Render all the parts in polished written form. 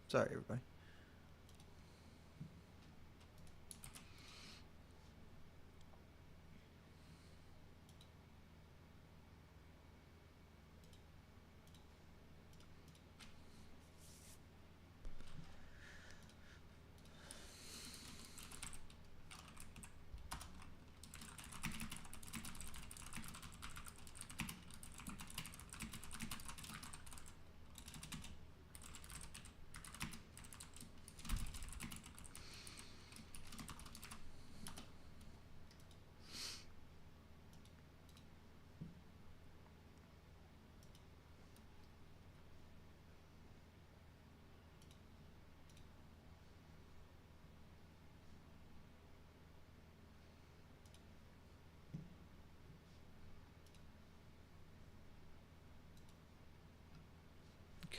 Sorry, everybody.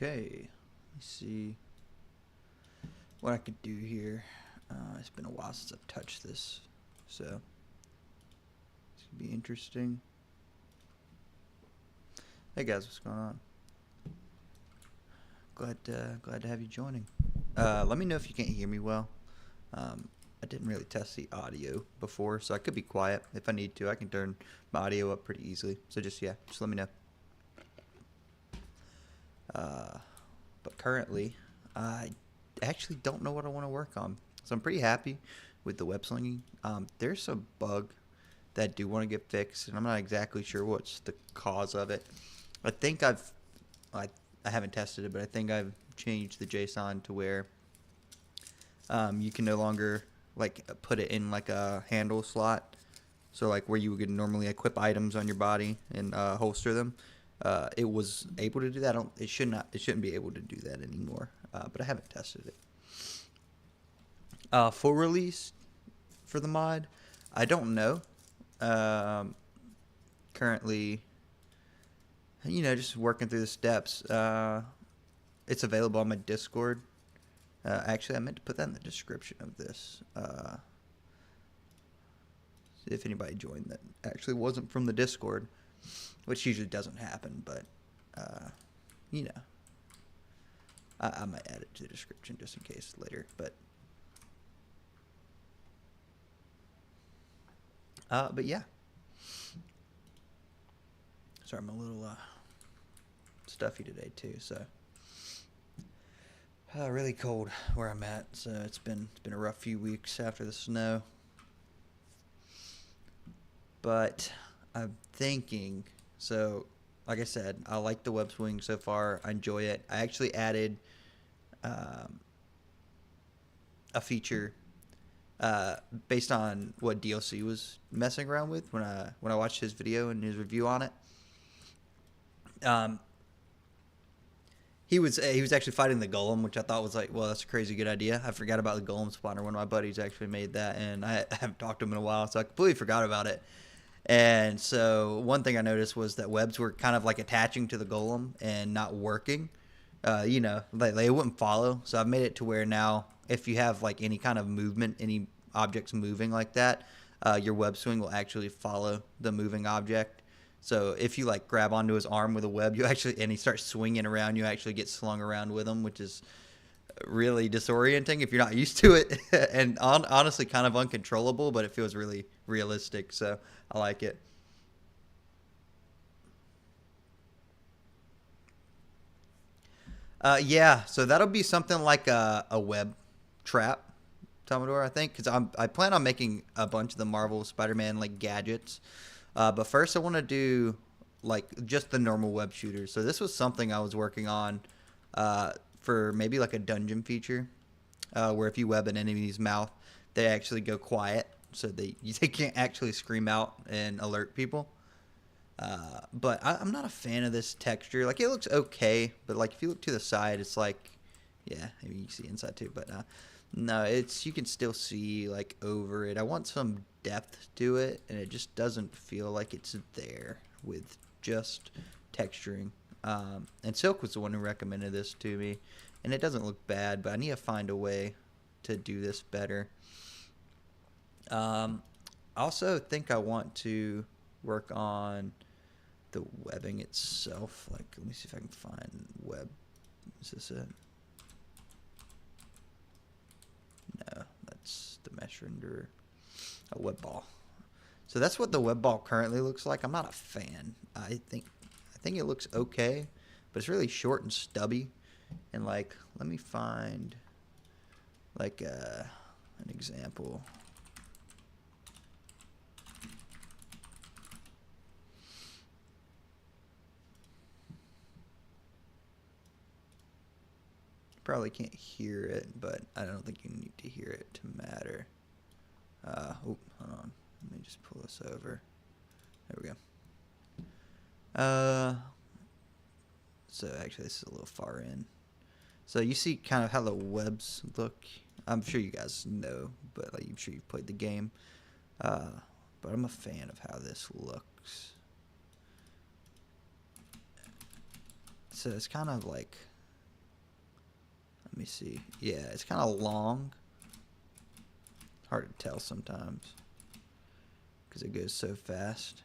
Okay, let me see what I could do here. It's been a while since I've touched this, so it's gonna be interesting. Hey guys, what's going on? Glad to have you joining. Let me know if you can't hear me well. I didn't really test the audio before, so I could be quiet if I need to. I can turn my audio up pretty easily. So just let me know. But currently, I actually don't know what I want to work on. So I'm pretty happy with the web slinging. There's a bug that I do want to get fixed, and I'm not exactly sure what's the cause of it. I think I haven't tested it, but I think I've changed the JSON to where you can no longer like put it in like a handle slot. So like where you would normally equip items on your body and holster them. It was able to do that. It shouldn't be able to do that anymore. But I haven't tested it. Full release for the mod, I don't know. Currently, just working through the steps. It's available on my Discord. Actually, I meant to put that in the description of this. If anybody joined that actually wasn't from the Discord, which usually doesn't happen, but I might add it to the description just in case later. But yeah. Sorry, I'm a little stuffy today too. So really cold where I'm at. So it's been a rough few weeks after the snow. But I'm thinking, so like I said, I like the web swing so far. I enjoy it. I actually added a feature based on what DLC was messing around with when I watched his video and his review on it. He was actually fighting the golem, which I thought was like, well, that's a crazy good idea. I forgot about the golem spawner. One of my buddies actually made that, and I haven't talked to him in a while, so I completely forgot about it. And so one thing I noticed was that webs were kind of like attaching to the golem and not working. They wouldn't follow. So I've made it to where now if you have like any kind of movement, any objects moving like that, your web swing will actually follow the moving object. So if you like grab onto his arm with a web, and he starts swinging around, you actually get slung around with him, which is really disorienting if you're not used to it, and honestly kind of uncontrollable, but it feels really realistic. So I like it. Yeah, so that'll be something like a web trap, Commodore, I think, because I plan on making a bunch of the Marvel Spider-Man like gadgets. But first, I want to do like just the normal web shooters. So this was something I was working on for maybe like a dungeon feature, where if you web an enemy's mouth, they actually go quiet, so they can't actually scream out and alert people. But I'm not a fan of this texture. Like, it looks okay, but like if you look to the side, it's like, yeah, maybe you can see inside too. But no, you can still see like over it. I want some depth to it, and it just doesn't feel like it's there with just texturing. And Silk was the one who recommended this to me, and it doesn't look bad, but I need to find a way to do this better. I also think I want to work on the webbing itself. Like, let me see if I can find web. Is this it? No, that's the mesh renderer. A web ball. So that's what the web ball currently looks like. I'm not a fan. I think it looks okay, but it's really short and stubby. And like, let me find like an example. Probably can't hear it, but I don't think you need to hear it to matter. Oh, hold on. Let me just pull this over. There we go. So actually this is a little far in. So you see kind of how the webs look. I'm sure you guys know, but like, I'm sure you've played the game. But I'm a fan of how this looks. So it's kind of like, let me see. Yeah, it's kind of long. Hard to tell sometimes because it goes so fast.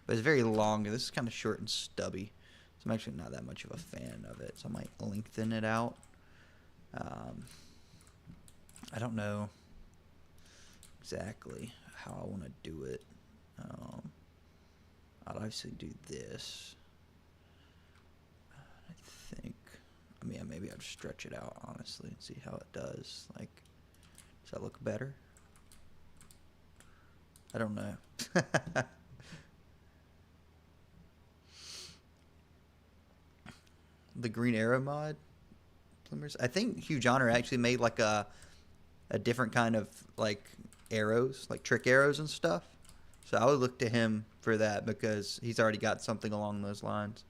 But it's very long. This is kind of short and stubby. So I'm actually not that much of a fan of it. So I might lengthen it out. I don't know exactly how I want to do it. I'd obviously do this. I think. I mean, maybe I'd stretch it out, honestly, and see how it does. Like, does that look better? I don't know. The Green Arrow mod? I think Huge Honor actually made like a different kind of like arrows, like trick arrows and stuff. So I would look to him for that because he's already got something along those lines.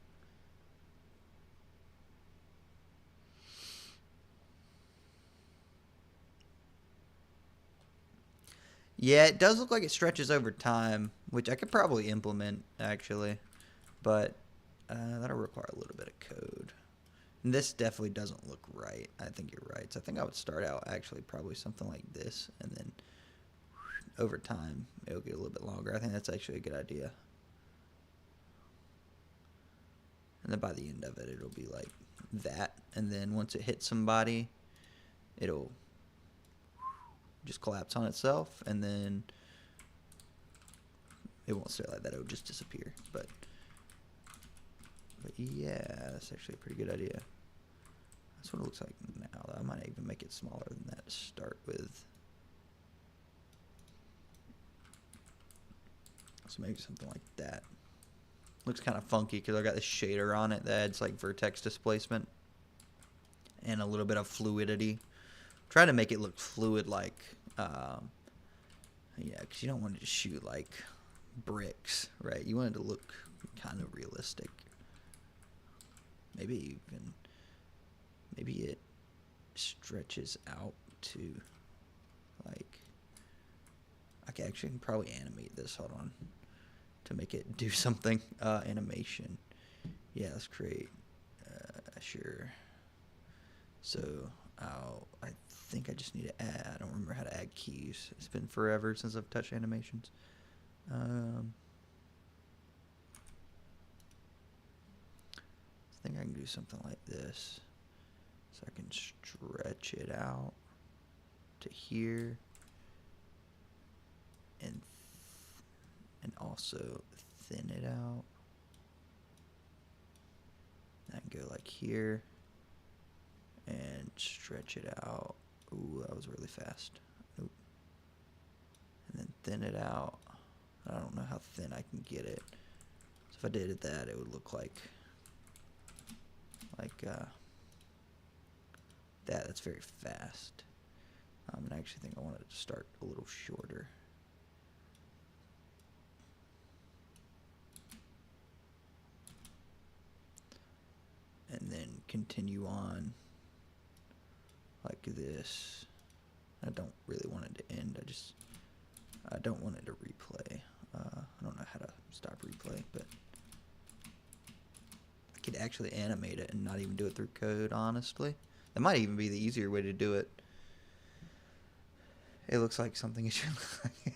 Yeah, it does look like it stretches over time, which I could probably implement actually, but that'll require a little bit of code. And this definitely doesn't look right. I think you're right. So I think I would start out actually probably something like this, and then over time it'll get a little bit longer. I think that's actually a good idea. And then by the end of it, it'll be like that. And then once it hits somebody, it'll just collapse on itself, and then it won't stay like that. It'll just disappear. But yeah, that's actually a pretty good idea. That's what it looks like now. I might even make it smaller than that to start with. So maybe something like that. Looks kind of funky because I got this shader on it that adds like vertex displacement and a little bit of fluidity. Try to make it look fluid, like yeah, because you don't want it to shoot like bricks, right? You want it to look kind of realistic. Maybe it stretches out to like, okay, actually I can probably animate this. Hold on, to make it do something. Animation. Yeah, let's create. Sure. So I think I just need to add. I don't remember how to add keys. It's been forever since I've touched animations. I think I can do something like this. So I can stretch it out to here, and also thin it out. I can go like here and stretch it out. Ooh, that was really fast. Nope. And then thin it out. I don't know how thin I can get it. So if I did that, it would look like that. That's very fast. And I actually think I wanted to start a little shorter. And then continue on like this. I don't really want it to end. I don't want it to replay. I don't know how to stop replay, but I could actually animate it and not even do it through code, honestly. That might even be the easier way to do it. It looks like something it should look like.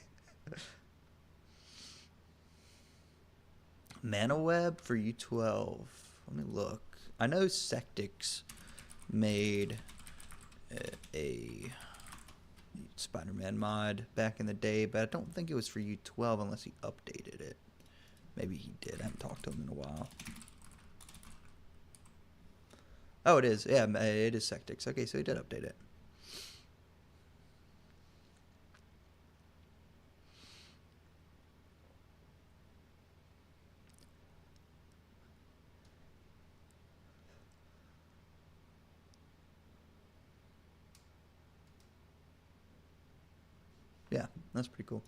ManaWeb for U12. Let me look. I know Sectix made a Spider-Man mod back in the day, but I don't think it was for U12 unless he updated it. Maybe he did. I haven't talked to him in a while. Oh, it is. Yeah, it is Sectix. Okay, so he did update it. Yeah, that's pretty cool.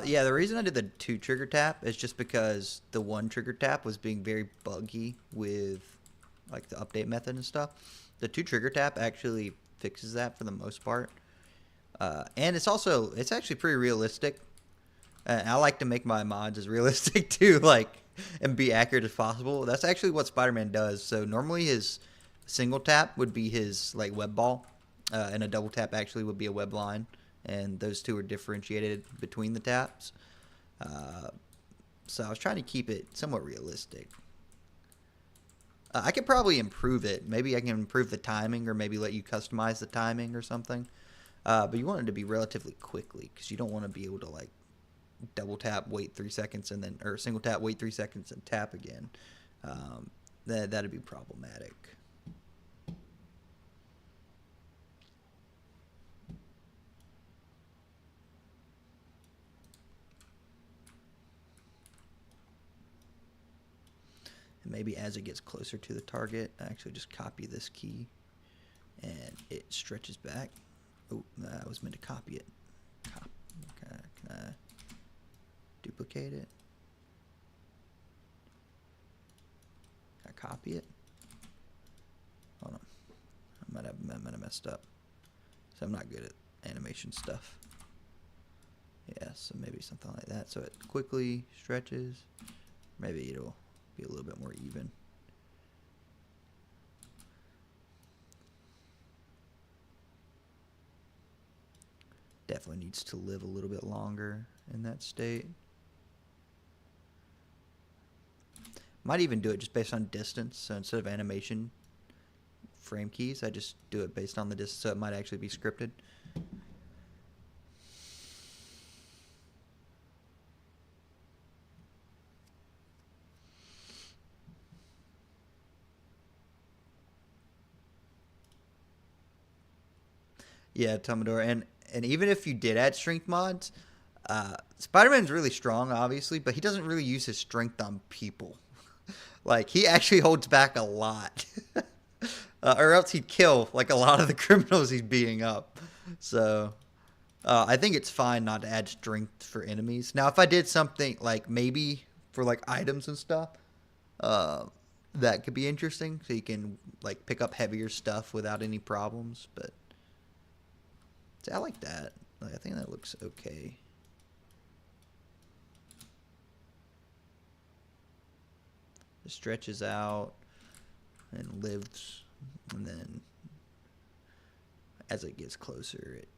Yeah, the reason I did the 2 trigger tap is just because the 1 trigger tap was being very buggy with like the update method and stuff. The 2 trigger tap actually fixes that for the most part. And it's actually pretty realistic. I like to make my mods as realistic too, like, and be accurate as possible. That's actually what Spider-Man does. So normally his single tap would be his like web ball, and a double tap actually would be a web line, and those two are differentiated between the taps. Uh, so I was trying to keep it somewhat realistic. I could probably improve it. Maybe I can improve the timing, or maybe let you customize the timing or something. But you want it to be relatively quickly because you don't want to be able to like double tap, wait 3 seconds, and then or single tap, wait 3 seconds, and tap again. That'd be problematic. And maybe as it gets closer to the target, I actually just copy this key, and it stretches back. Oh, I was meant to copy it. Okay, can I duplicate it? Can I copy it? Hold on. I might have messed up. So I'm not good at animation stuff. Yeah, so maybe something like that. So it quickly stretches. Maybe it'll be a little bit more even. Definitely needs to live a little bit longer in that state. Might even do it just based on distance. So instead of animation frame keys, I just do it based on the distance. So it might actually be scripted. Yeah, Tomador, and even if you did add strength mods, Spider-Man's really strong, obviously, but he doesn't really use his strength on people. Like he actually holds back a lot, or else he'd kill like a lot of the criminals he's beating up. So I think it's fine not to add strength for enemies. Now, if I did something like maybe for like items and stuff, uh, that could be interesting. So you can like pick up heavier stuff without any problems. But see, I like that. Like, I think that looks okay. It stretches out and lives, and then as it gets closer, it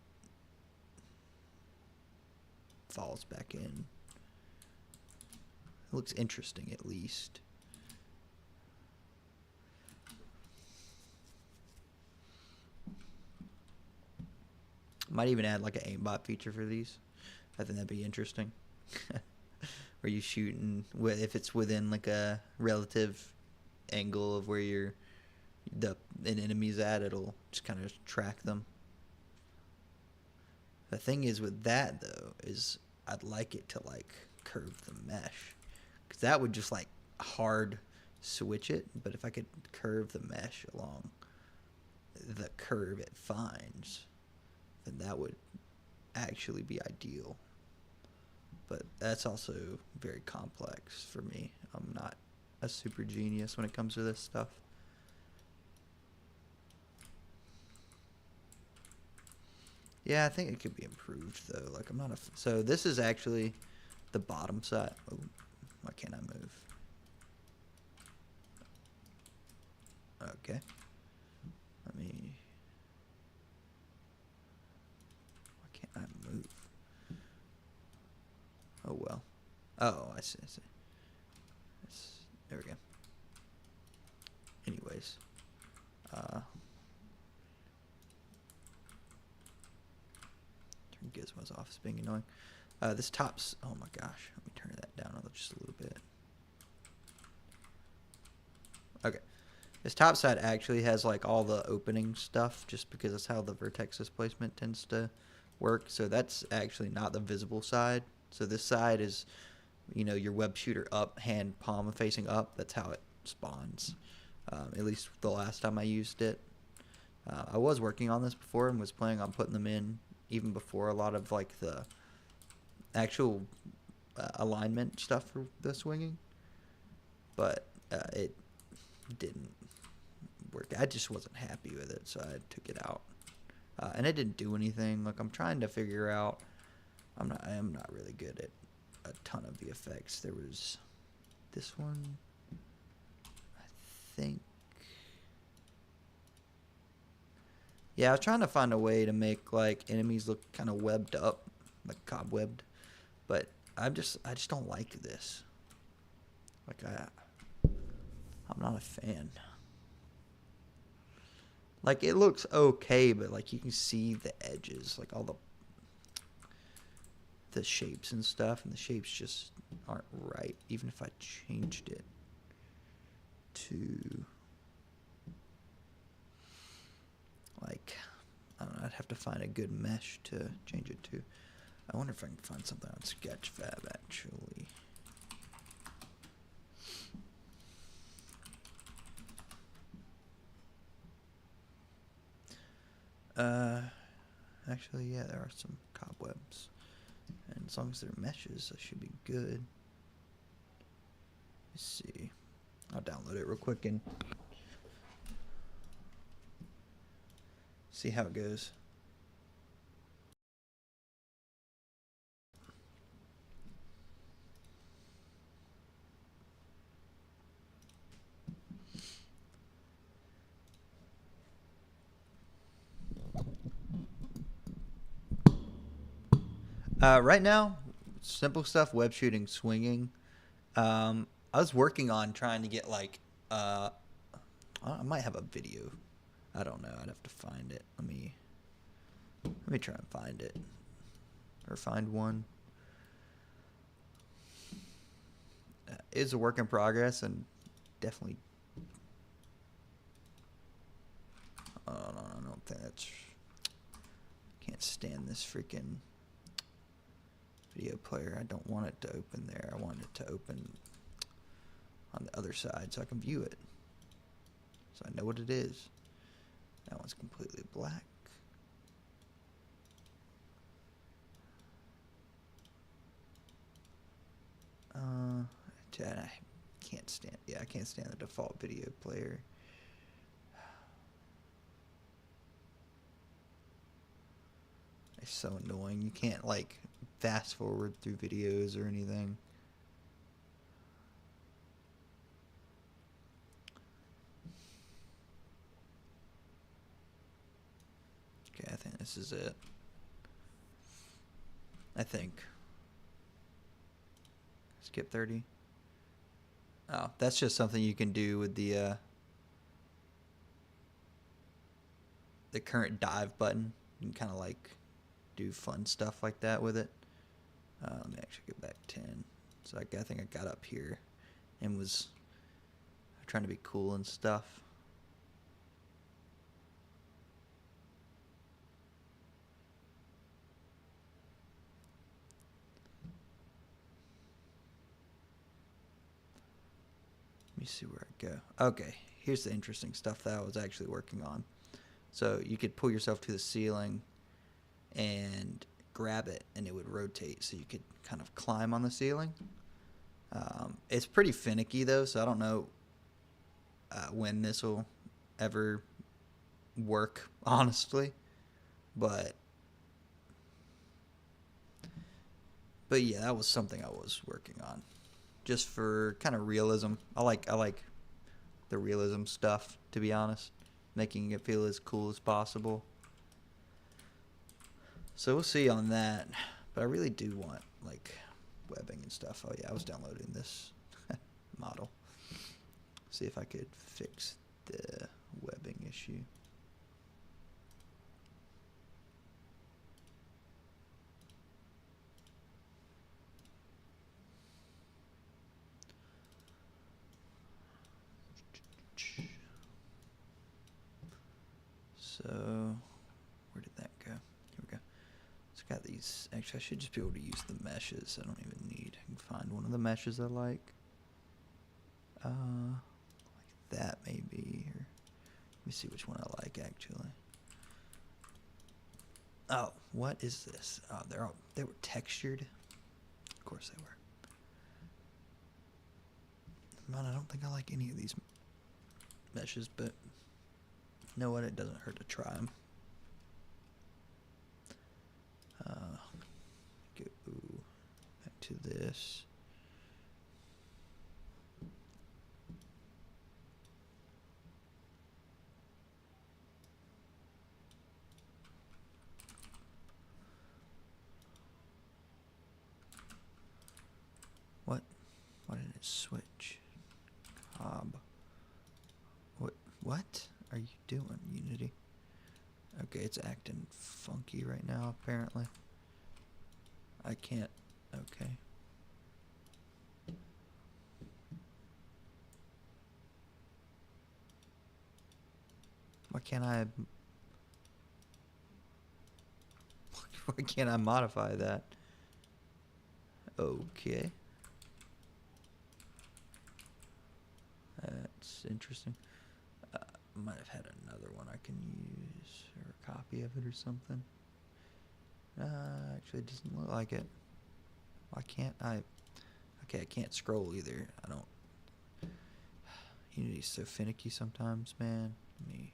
falls back in. It looks interesting, at least. Might even add like an aimbot feature for these. I think that'd be interesting. Where you shoot and if it's within like a relative angle of where an enemy's at, it'll just kind of track them. The thing is with that though is I'd like it to like curve the mesh, because that would just like hard switch it. But if I could curve the mesh along the curve it finds, then that would actually be ideal. But that's also very complex for me. I'm not a super genius when it comes to this stuff. Yeah, I think it could be improved though. Like I'm not a so this is actually the bottom side. Oh, why can't I move? Okay. Let me. Why can't I move? Oh well. Oh, I see. anyways. Turn gizmos off. It's being annoying. This top's... Oh my gosh. Let me turn that down just a little bit. Okay. This top side actually has like all the opening stuff just because that's how the vertex displacement tends to work. So that's actually not the visible side. So this side is, you know, your web shooter up, hand palm facing up. That's how it spawns. At least the last time I used it. I was working on this before and was planning on putting them in even before a lot of like the actual alignment stuff for the swinging. But it didn't work. I just wasn't happy with it, so I took it out. And it didn't do anything. Like, I'm trying to figure out. I am not really good at a ton of the effects. There was this one, I think. Yeah, I was trying to find a way to make like enemies look kind of webbed up, like cobwebbed. But I just don't like this. Like I'm not a fan. Like, it looks okay, but like you can see the edges, like all the shapes and stuff, and the shapes just aren't right. Even if I changed it to like, I don't know, I'd have to find a good mesh to change it to. I wonder if I can find something on Sketchfab actually. Actually, yeah, there are some cobwebs. And as long as they're meshes, that should be good. Let's see. I'll download it real quick and see how it goes. Right now, simple stuff, web shooting, swinging. I was working on trying to get like, I might have a video. I don't know. I'd have to find it. Let me try and find it, or find one. It's a work in progress, and definitely. Oh no, I don't think that's. Can't stand this freaking video player. I don't want it to open there. I want it to open on the other side so I can view it. So I know what it is. That one's completely black. I can't stand. Yeah, I can't stand the default video player. It's so annoying. You can't like fast forward through videos or anything. Okay, I think this is it. I think. Skip 30. Oh, that's just something you can do with the current dive button. You can kind of like do fun stuff like that with it. Let me actually get back 10. So I think I got up here and was trying to be cool and stuff. Let me see where I go. Okay, here's the interesting stuff that I was actually working on. So you could pull yourself to the ceiling and grab it, and it would rotate, so you could kind of climb on the ceiling. It's pretty finicky though, so I don't know when this will ever work, honestly. But yeah, that was something I was working on, just for kind of realism. I like the realism stuff, to be honest, making it feel as cool as possible. So we'll see on that, but I really do want like webbing and stuff. Oh yeah, I was downloading this model. See if I could fix the webbing issue. So, where did that go? Here we go. It's got these. Actually, I should just be able to use the meshes. I don't even need. I can find one of the meshes I like. Like that maybe. Or let me see which one I like actually. Oh, what is this? Oh, they were textured. Of course they were. Man, I don't think I like any of these meshes, but you know what? It doesn't hurt to try them. Go back to this. What? Why didn't it switch? Cob. What are you doing, Unity? Okay, it's acting funky right now, apparently. I can't. Okay. Why can't I? Why can't I modify that? Okay. That's interesting. Might have had another one I can use, or a copy of it or something. Actually, it doesn't look like it. Why can't I? Okay, I can't scroll either. I don't. Unity's so finicky sometimes, man. I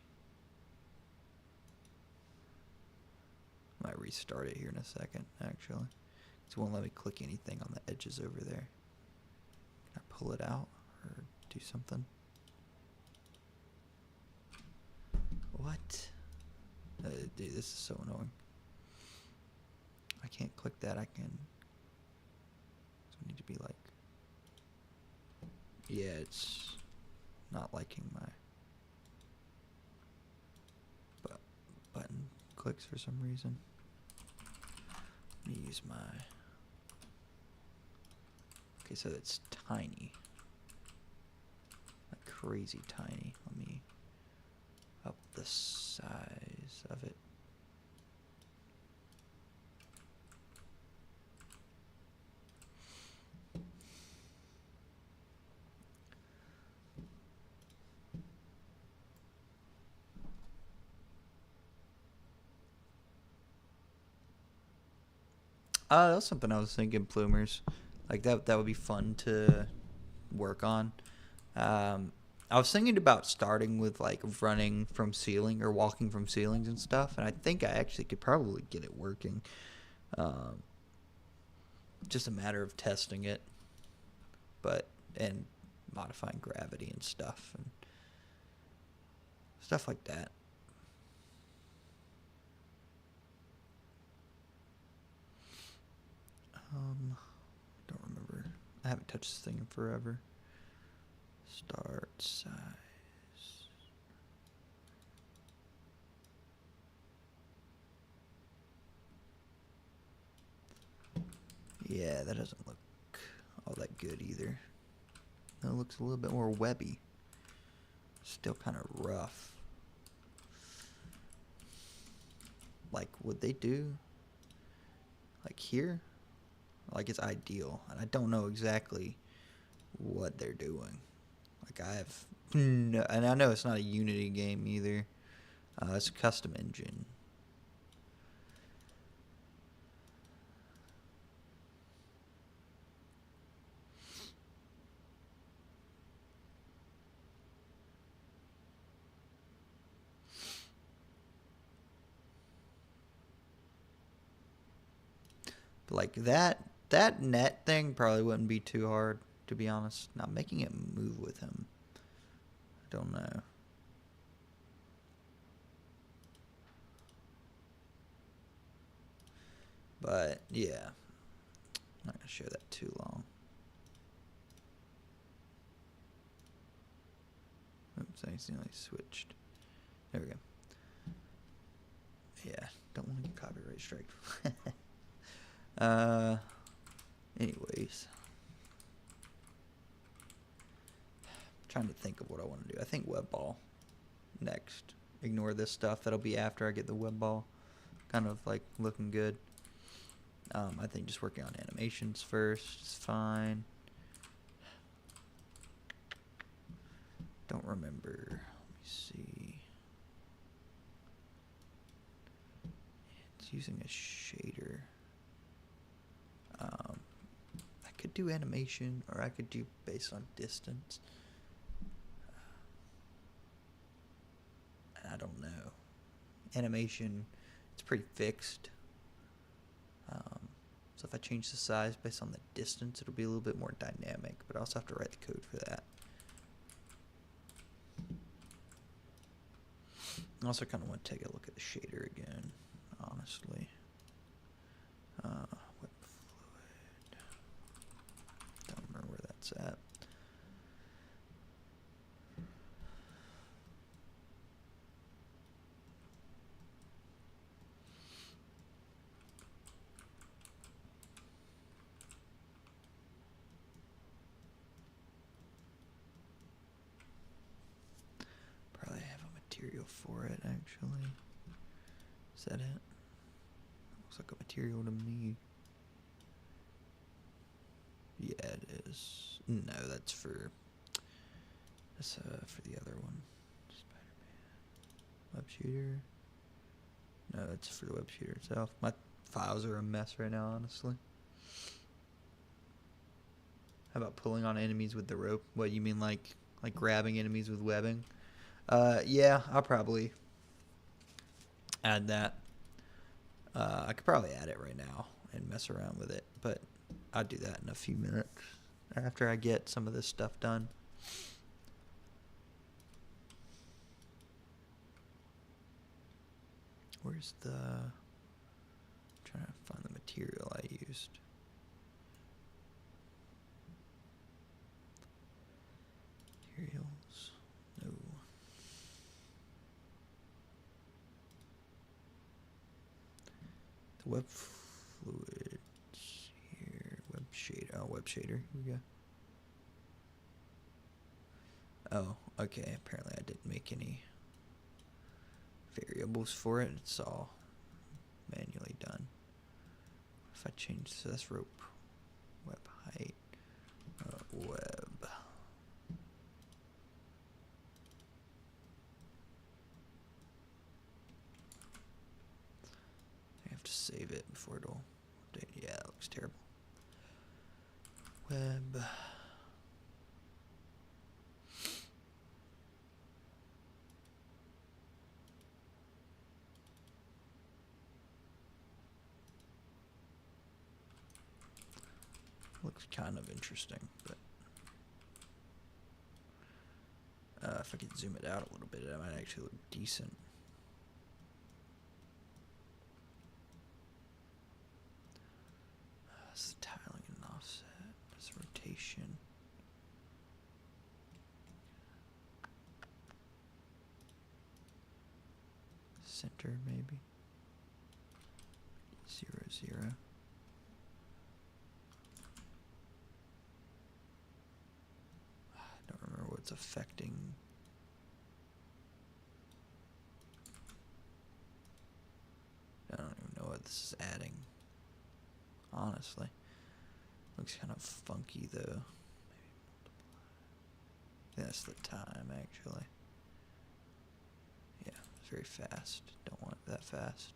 might restart it here in a second, actually. It won't let me click anything on the edges over there. Can I pull it out or do something? What? Dude, this is so annoying. I can't click that. I can. So I need to be like. Yeah, it's not liking my button clicks for some reason. Let me use my. Okay, so it's tiny. Like crazy tiny. Let me up the size of it. That was something I was thinking, plumers. Like that would be fun to work on. I was thinking about starting with like running from ceiling or walking from ceilings and stuff, and I think I actually could probably get it working. Just a matter of testing it, and modifying gravity and stuff like that. I don't remember. I haven't touched this thing in forever. Start size. Yeah, that doesn't look all that good either. That looks a little bit more webby. Still kind of rough. Like, would they do like here? Like, it's ideal, and I don't know exactly what they're doing. Like, I have no, and I know it's not a Unity game either. It's a custom engine. But like that net thing probably wouldn't be too hard, to be honest. Not making it move with him. I don't know. But yeah, I'm not gonna show that too long. Oops, So I accidentally switched. There we go. Yeah, don't want to get copyright striked. Anyways. I'm trying to think of what I want to do. I think web ball next. Ignore this stuff. That'll be after I get the web ball kind of like looking good. I think just working on animations first is fine. Don't remember. Let me see. It's using a shader. I could do animation, or I could do based on distance. I don't know. Animation, it's pretty fixed. So if I change the size based on the distance, it'll be a little bit more dynamic, but I also have to write the code for that. I also kind of want to take a look at the shader again, honestly. Web fluid. Don't remember where that's at. Probably have a material for it, actually. Is that it? Looks like a material to me. Yeah, it is. No, that's for the other one. Spider-Man. Web shooter. No, it's for the web shooter itself. My files are a mess right now, honestly. How about pulling on enemies with the rope? What, you mean like grabbing enemies with webbing? Yeah, I'll probably add that. I could probably add it right now and mess around with it, but I'll do that in a few minutes after I get some of this stuff done. Where's the... I'm trying to find the material I used. Materials. No. The web fluids here. Web shader. Oh, web shader. Here we go. Oh, okay. Apparently I didn't make any variables for it. It's all manually done. If I change this rope, web height, web. I have to save it before it'll update. Yeah, that looks terrible. Web. Looks kind of interesting, but if I could zoom it out a little bit, it might actually look decent. It's the tiling and offset. That's rotation. Center, maybe. 0, 0. I don't remember what's affecting. I don't even know what this is adding. Honestly. Looks kind of funky though. Maybe multiply. That's the time actually. Yeah, it's very fast. Don't want it that fast.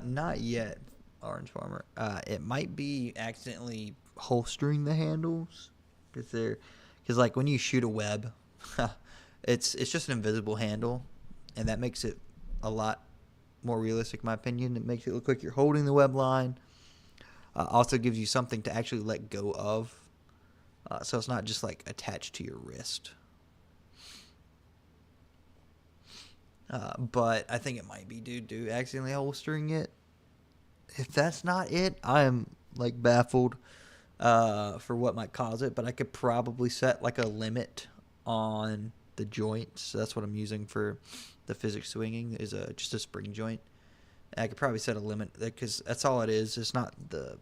Not yet, Orange Farmer. It might be accidentally holstering the handles because like when you shoot a web, it's just an invisible handle, and that makes it a lot more realistic, in my opinion. It makes it look like you're holding the web line, Also gives you something to actually let go of, so it's not just like attached to your wrist. But I think it might be due to accidentally holstering it. If that's not it, I am like baffled for what might cause it. But I could probably set like a limit on the joints. So that's what I'm using for the physics swinging is just a spring joint. And I could probably set a limit because that's all it is. It's not the.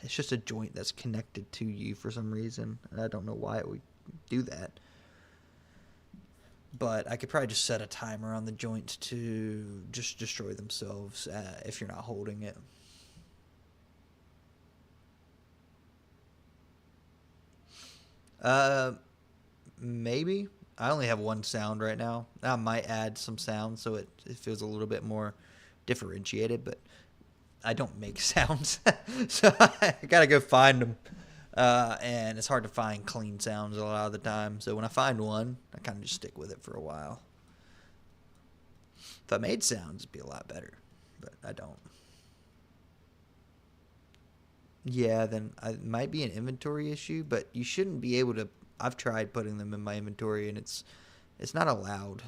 It's just a joint that's connected to you for some reason. I don't know why it would do that. But I could probably just set a timer on the joints to just destroy themselves if you're not holding it. Maybe. I only have one sound right now. I might add some sound so it feels a little bit more differentiated, but I don't make sounds. So I gotta go find them. And it's hard to find clean sounds a lot of the time. So when I find one, I kind of just stick with it for a while. If I made sounds, it'd be a lot better, but I don't. Yeah, then it might be an inventory issue, but you shouldn't be able to. I've tried putting them in my inventory, and it's not allowed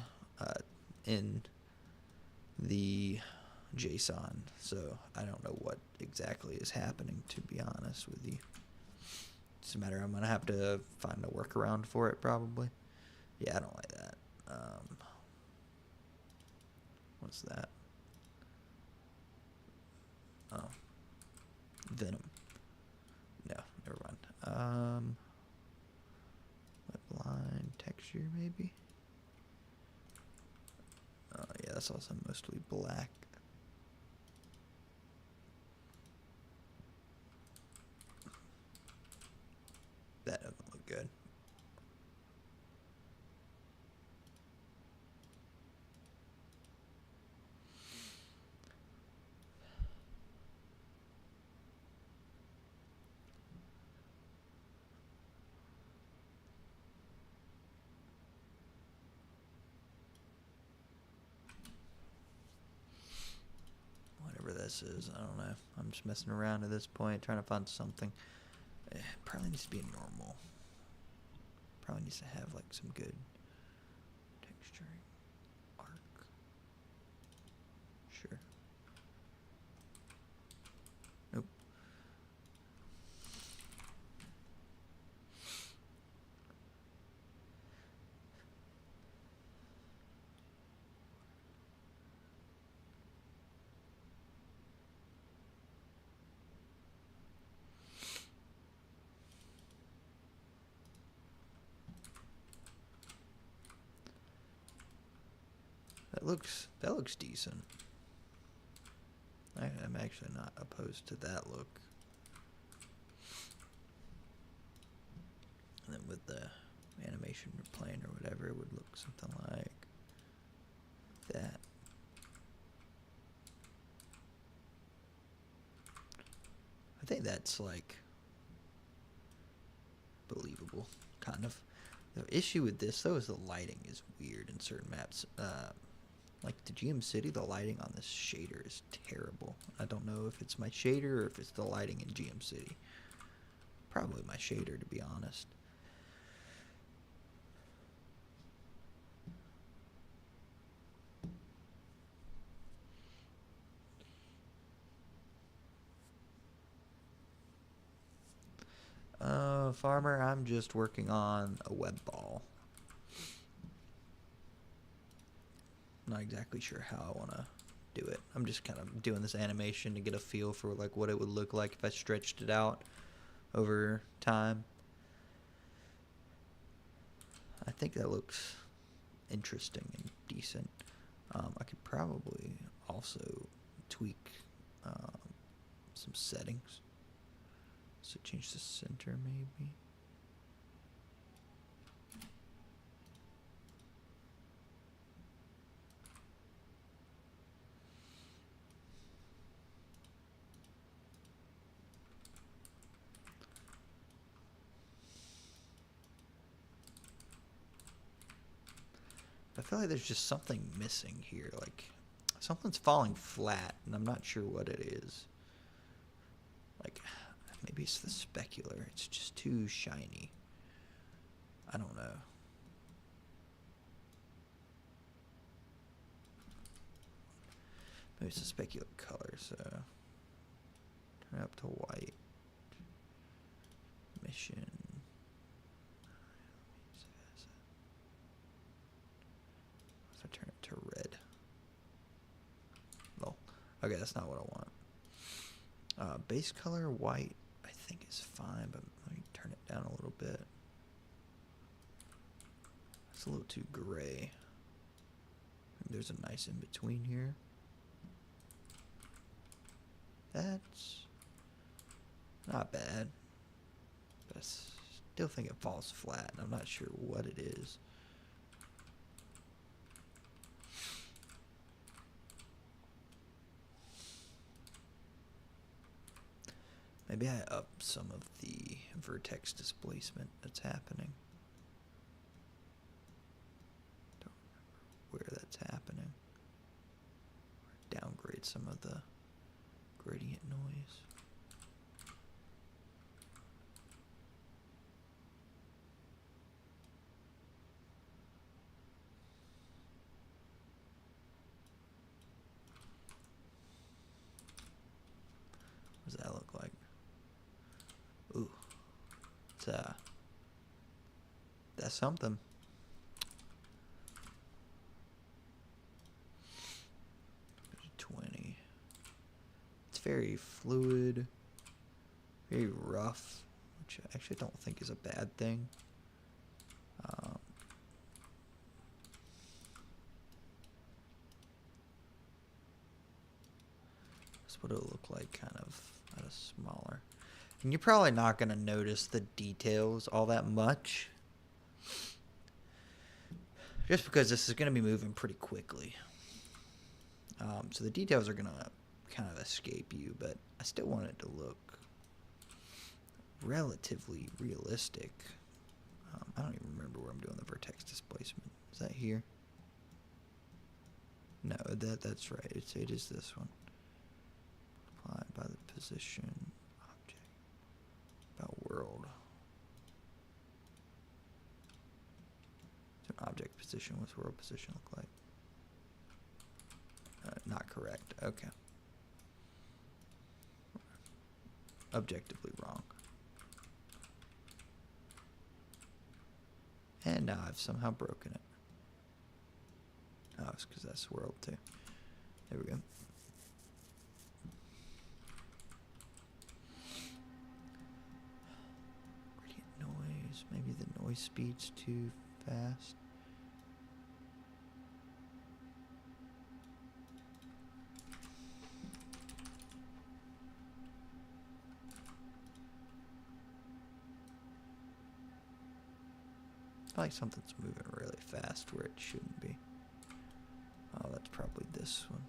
in the JSON. So I don't know what exactly is happening, to be honest with you. It's a matter I'm gonna have to find a workaround for it, probably. Yeah, I don't like that. What's that? Oh, Venom. No, never mind. Line texture, maybe. Oh yeah, that's also mostly black. That doesn't look good. Whatever this is, I don't know. I'm just messing around at this point, trying to find something. It probably needs to be normal. Probably needs to have like some good texturing. Arc. Sure. Nope. That looks decent. I'm actually not opposed to that look. And then with the animation we're playing or whatever, it would look something like that. I think that's like believable, kind of. The issue with this though is the lighting is weird in certain maps. Like the GM City, the lighting on this shader is terrible. I don't know if it's my shader or if it's the lighting in GM City. Probably my shader, to be honest. Farmer, I'm just working on a web ball. Not exactly sure how I want to do it. I'm just kind of doing this animation to get a feel for like what it would look like if I stretched it out over time. I think that looks interesting and decent. I could probably also tweak some settings. So change the center maybe. I feel like there's just something missing here. Like something's falling flat, and I'm not sure what it is. Like like, maybe it's the specular. It's just too shiny. I don't know. Maybe it's a specular color, so turn it up to white. Mission. If I turn it to red. Lol. Okay, that's not what I want. Base color white, I think is fine, but let me turn it down a little bit. It's a little too gray. There's a nice in between here. That's not bad, but I still think it falls flat, and I'm not sure what it is. Maybe I up some of the vertex displacement that's happening. Don't remember where that's happening. Or downgrade some of the gradient noise. What does that look like? Ooh. It's that's something. Very fluid, very rough, which I actually don't think is a bad thing. That's what it'll look like kind of at a smaller. And you're probably not going to notice the details all that much, just because this is going to be moving pretty quickly. So the details are going to kind of escape you, but I still want it to look relatively realistic. I don't even remember where I'm doing the vertex displacement. Is that here? No, that's right. It is this one. Applied by the position object. About world. So an object position. What's world position look like? Not correct. Okay. Objectively wrong. And now I've somehow broken it. Oh, it's because that's world too. There we go. Gradient noise. Maybe the noise speed's too fast. I feel like something's moving really fast where it shouldn't be. Oh, that's probably this one.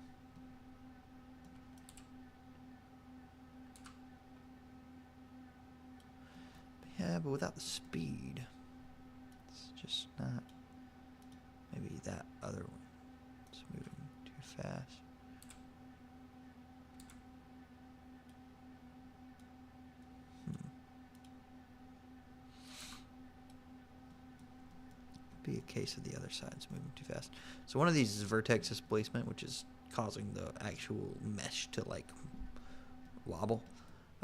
Yeah, but without the speed, it's just not. Maybe that other one. It's moving too fast. Be a case of the other side's moving too fast. So one of these is vertex displacement, which is causing the actual mesh to like wobble.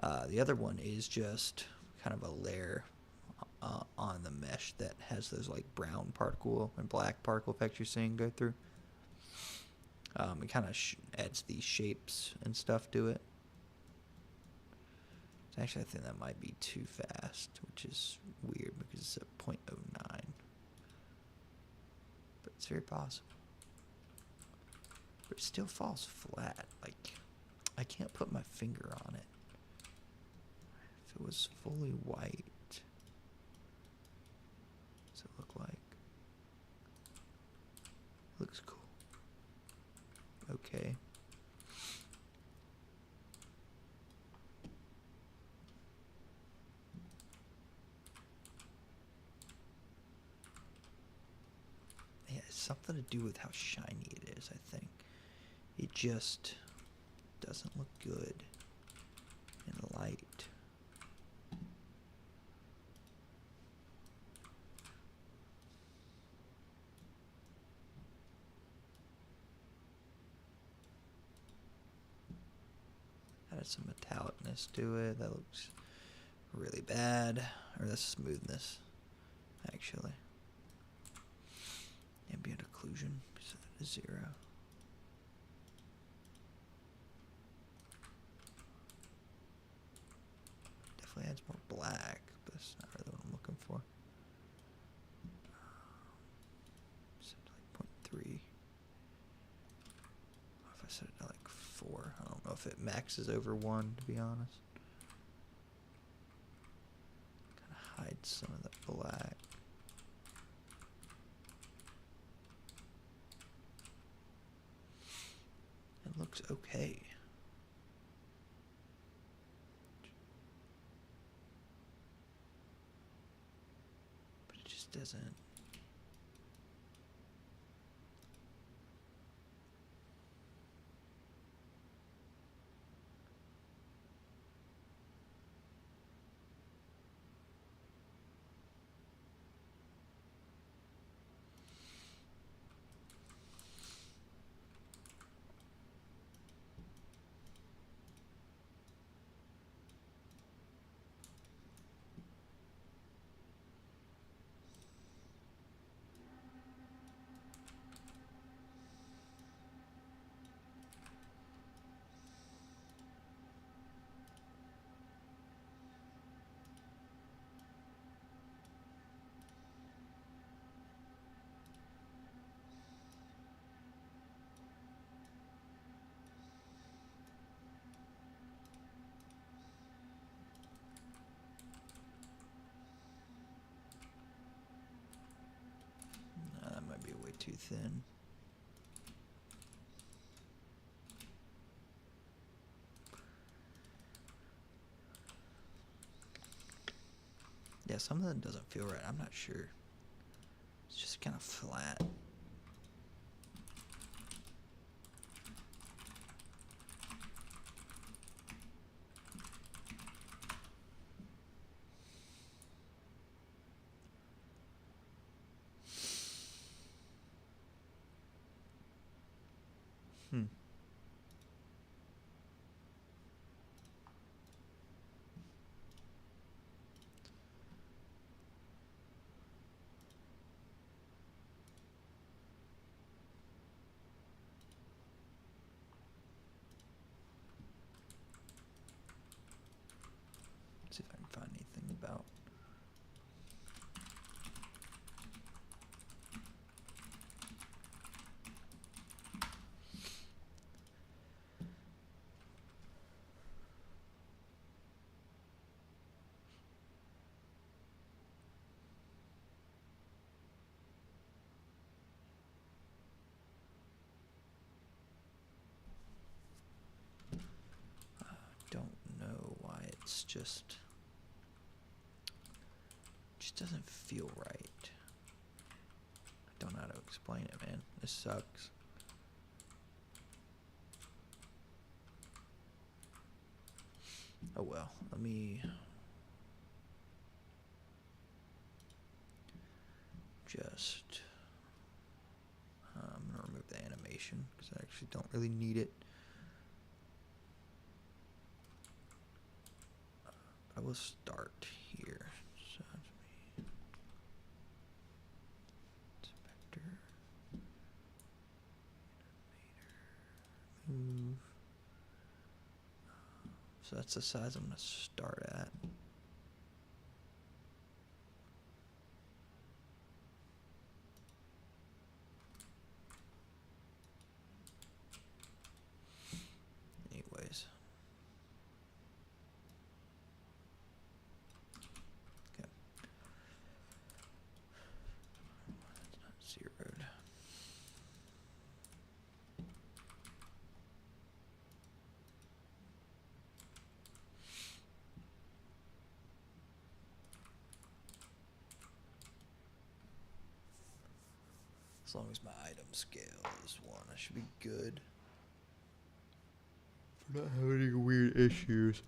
The other one is just kind of a layer on the mesh that has those like brown particle and black particle effects you're seeing go through. It kind of adds these shapes and stuff to it. So actually, I think that might be too fast, which is weird because it's at 0.09. But it's very possible. But it still falls flat. Like, I can't put my finger on it. If it was fully white, what does it look like? It looks cool. Okay. Yeah, it's something to do with how shiny it is, I think. It just doesn't look good in the light. Add some metallicness to it. That looks really bad. Or the smoothness, actually. Ambient occlusion, set that to 0. Definitely adds more black, but it's not really what I'm looking for. Set it to like 0.3. If I set it to like 4, I don't know if it maxes over 1, to be honest. Kind of hides some of that black. It looks okay. But it just doesn't. That might be way too thin. Yeah, something doesn't feel right. I'm not sure. It's just kind of flat. See if I can find anything about. Don't know why it's just doesn't feel right. I don't know how to explain it, man. This sucks. Oh well, let me just I'm gonna remove the animation because I actually don't really need it. I will start here. So inspector, animator, move. So that's the size I'm gonna start at. Anyways. Okay. It's not zeroed. As long as my item scale is 1, I should be good. For not having any weird issues.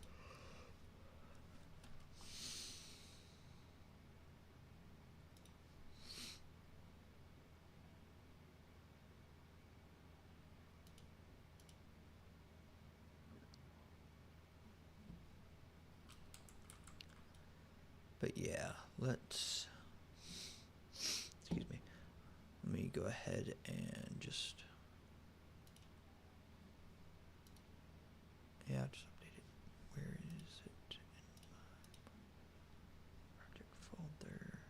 But yeah, let's, excuse me, let me go ahead and just, yeah, just update it. Where is it in my project folder?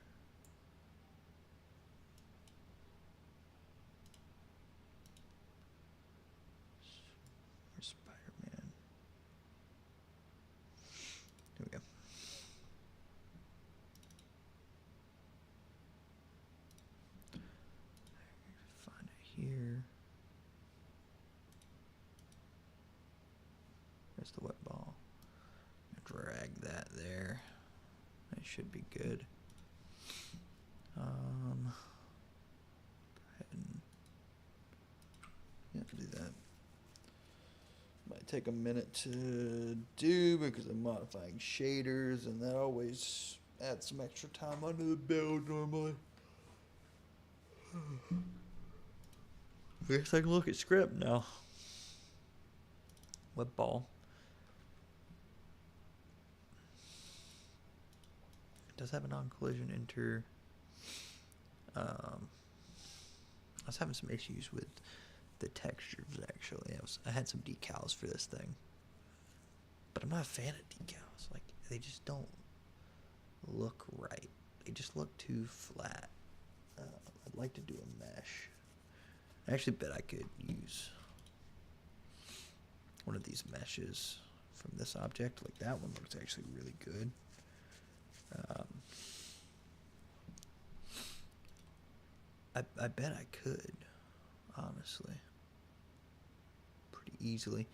Where's Spider-Man? Here we go. Find it here. There's the wet ball. Drag that there. That should be good. Go ahead and do that. Might take a minute to do because I'm modifying shaders, and that always adds some extra time onto the build normally. I guess I can look at script now. Web ball. It does have a non-collision enter. I was having some issues with the textures actually. I had some decals for this thing, but I'm not a fan of decals. Like, they just don't look right. They just look too flat. I'd like to do a mesh. I actually bet I could use one of these meshes from this object. Like, that one looks actually really good. I bet I could, honestly, pretty easily.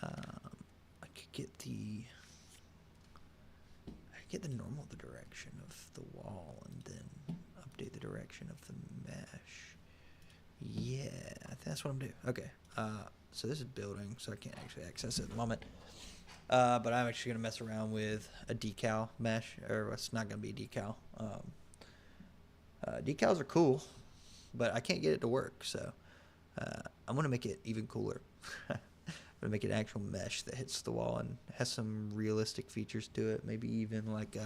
I could get the normal direction of the wall and then update the direction of the mesh. Yeah, I think that's what I'm doing. Okay, so this is building, so I can't actually access it at the moment. But I'm actually gonna mess around with a decal mesh, or it's not gonna be a decal. Decals are cool, but I can't get it to work, so I'm gonna make it even cooler. I'm gonna make an actual mesh that hits the wall and has some realistic features to it. Maybe even like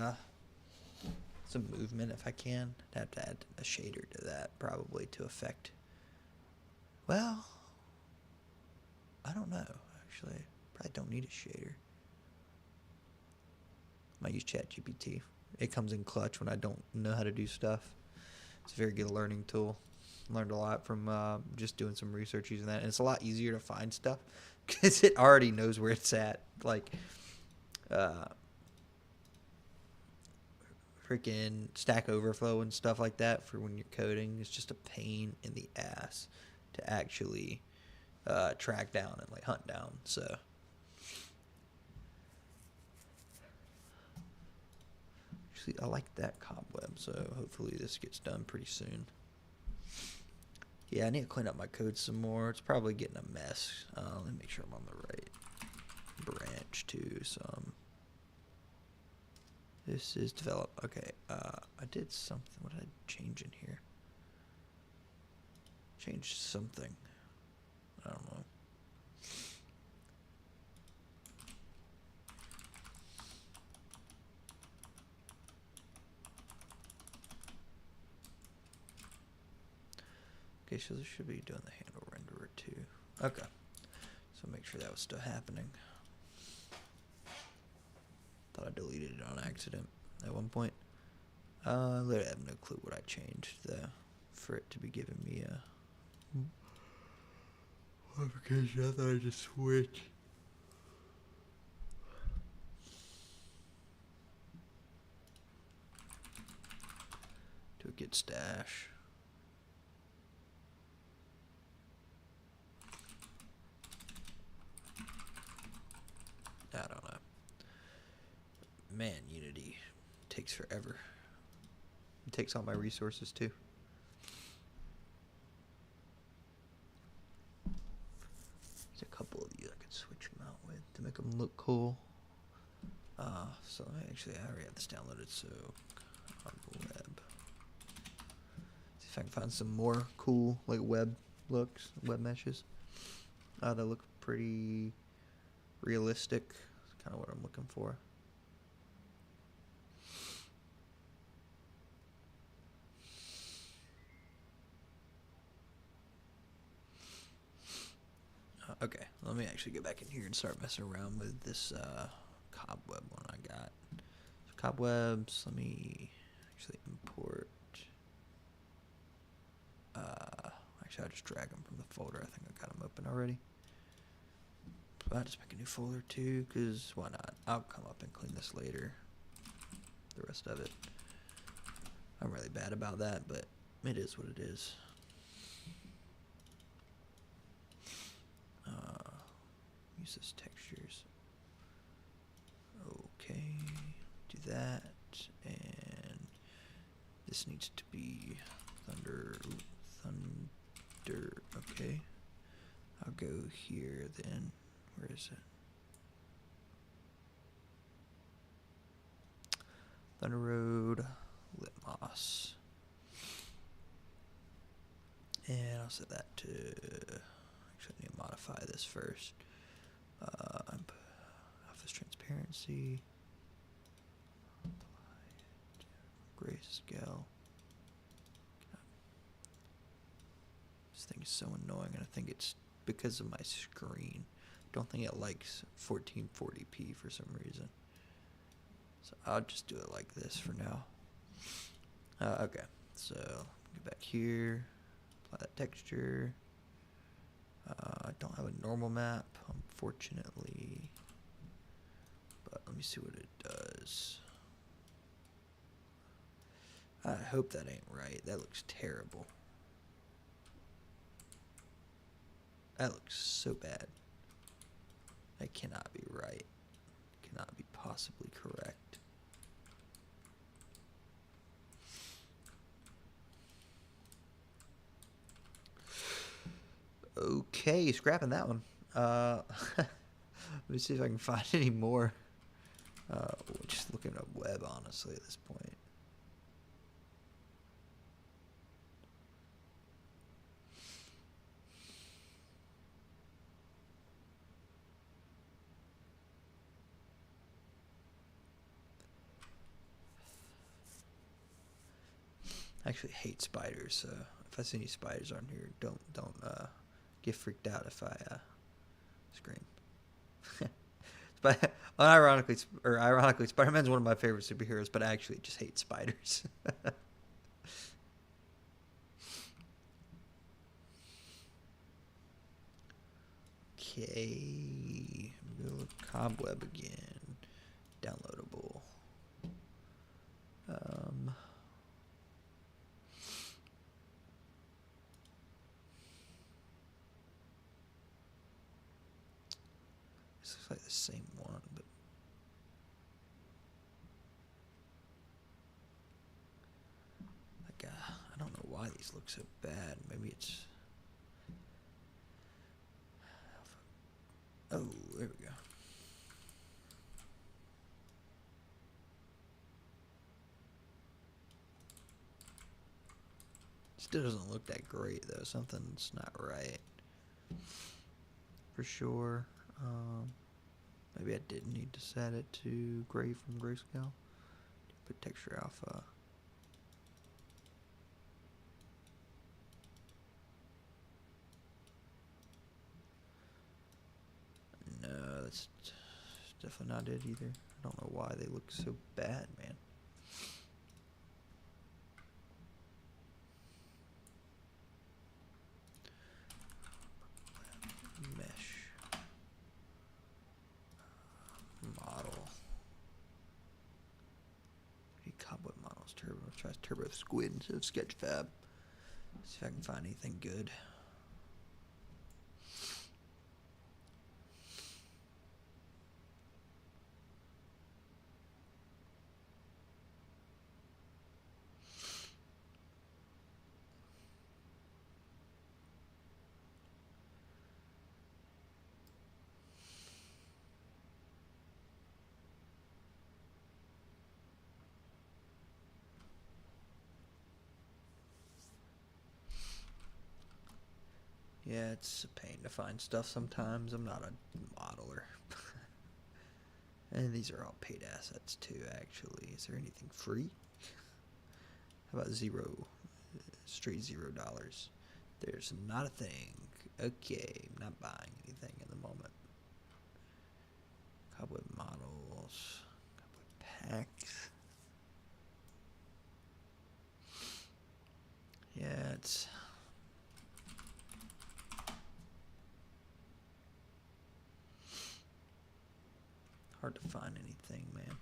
some movement if I can. I'd have to add a shader to that probably to affect. Well, I don't know actually. Probably don't need a shader. I might use ChatGPT. It comes in clutch when I don't know how to do stuff. It's a very good learning tool. Learned a lot from just doing some research using that, and it's a lot easier to find stuff because it already knows where it's at. Like, freaking Stack Overflow and stuff like that for when you're coding is just a pain in the ass to actually track down and like hunt down. So. I like that cobweb, so hopefully this gets done pretty soon. Yeah, I need to clean up my code some more. It's probably getting a mess. Let me make sure I'm on the right branch too. This is develop. Okay, I did something. What did I change in here? Changed something. I don't know. Okay, so this should be doing the handle renderer too. Okay, so make sure that was still happening. Thought I deleted it on accident at one point. I literally have no clue what I changed though for it to be giving me a modification. I thought I just switched. Do a git stash. I don't know. Man, Unity takes forever. It takes all my resources too. There's a couple of these I could switch them out with to make them look cool. So I already have this downloaded, so web. See if I can find some more cool like web meshes. That look pretty realistic. That's kind of what I'm looking for. Okay, let me actually get back in here and start messing around with this cobweb one I got. So cobwebs, let me actually import. Actually, I'll just drag them from the folder. I think I got them open already. So I'll just make a new folder too, because why not? I'll come up and clean this later. The rest of it. I'm really bad about that, but it is what it is. Use this textures. Okay, do that, and this needs to be thunder. Okay, I'll go here then. Where is it? Thunder Road, Litmoss. And I'll set that to, actually I need to modify this first. Office transparency. Grayscale. This thing is so annoying, and I think it's because of my screen. Don't think it likes 1440p for some reason. So I'll just do it like this for now. Okay, so get back here, apply that texture. I don't have a normal map, unfortunately, but let me see what it does. I hope that ain't right. That looks terrible. That looks so bad. That cannot be right. Cannot be possibly correct. Okay, scrapping that one. Let me see if I can find any more. Just looking at web, honestly, at this point. I actually hate spiders, so if I see any spiders on here, don't get freaked out if I scream. But ironically, Spider-Man's one of my favorite superheroes, but I actually just hate spiders. Okay, go cobweb again. Downloadable. This looks like the same one, but like I don't know why these look so bad. Maybe it's oh, there we go. Still doesn't look that great though. Something's not right for sure. Maybe I didn't need to set it to gray from grayscale. Put texture alpha. No, that's definitely not it either. I don't know why they look so bad, man. Mesh. Model. Cobweb models. Turbo. Try Turbo Squid instead of Sketchfab. See if I can find anything good. Yeah, it's a pain to find stuff sometimes. I'm not a modeler. And these are all paid assets too, actually. Is there anything free? How about straight $0? There's not a thing. Okay, I'm not buying anything at the moment. Cobweb models, cobweb packs. Yeah, it's hard to find anything, man.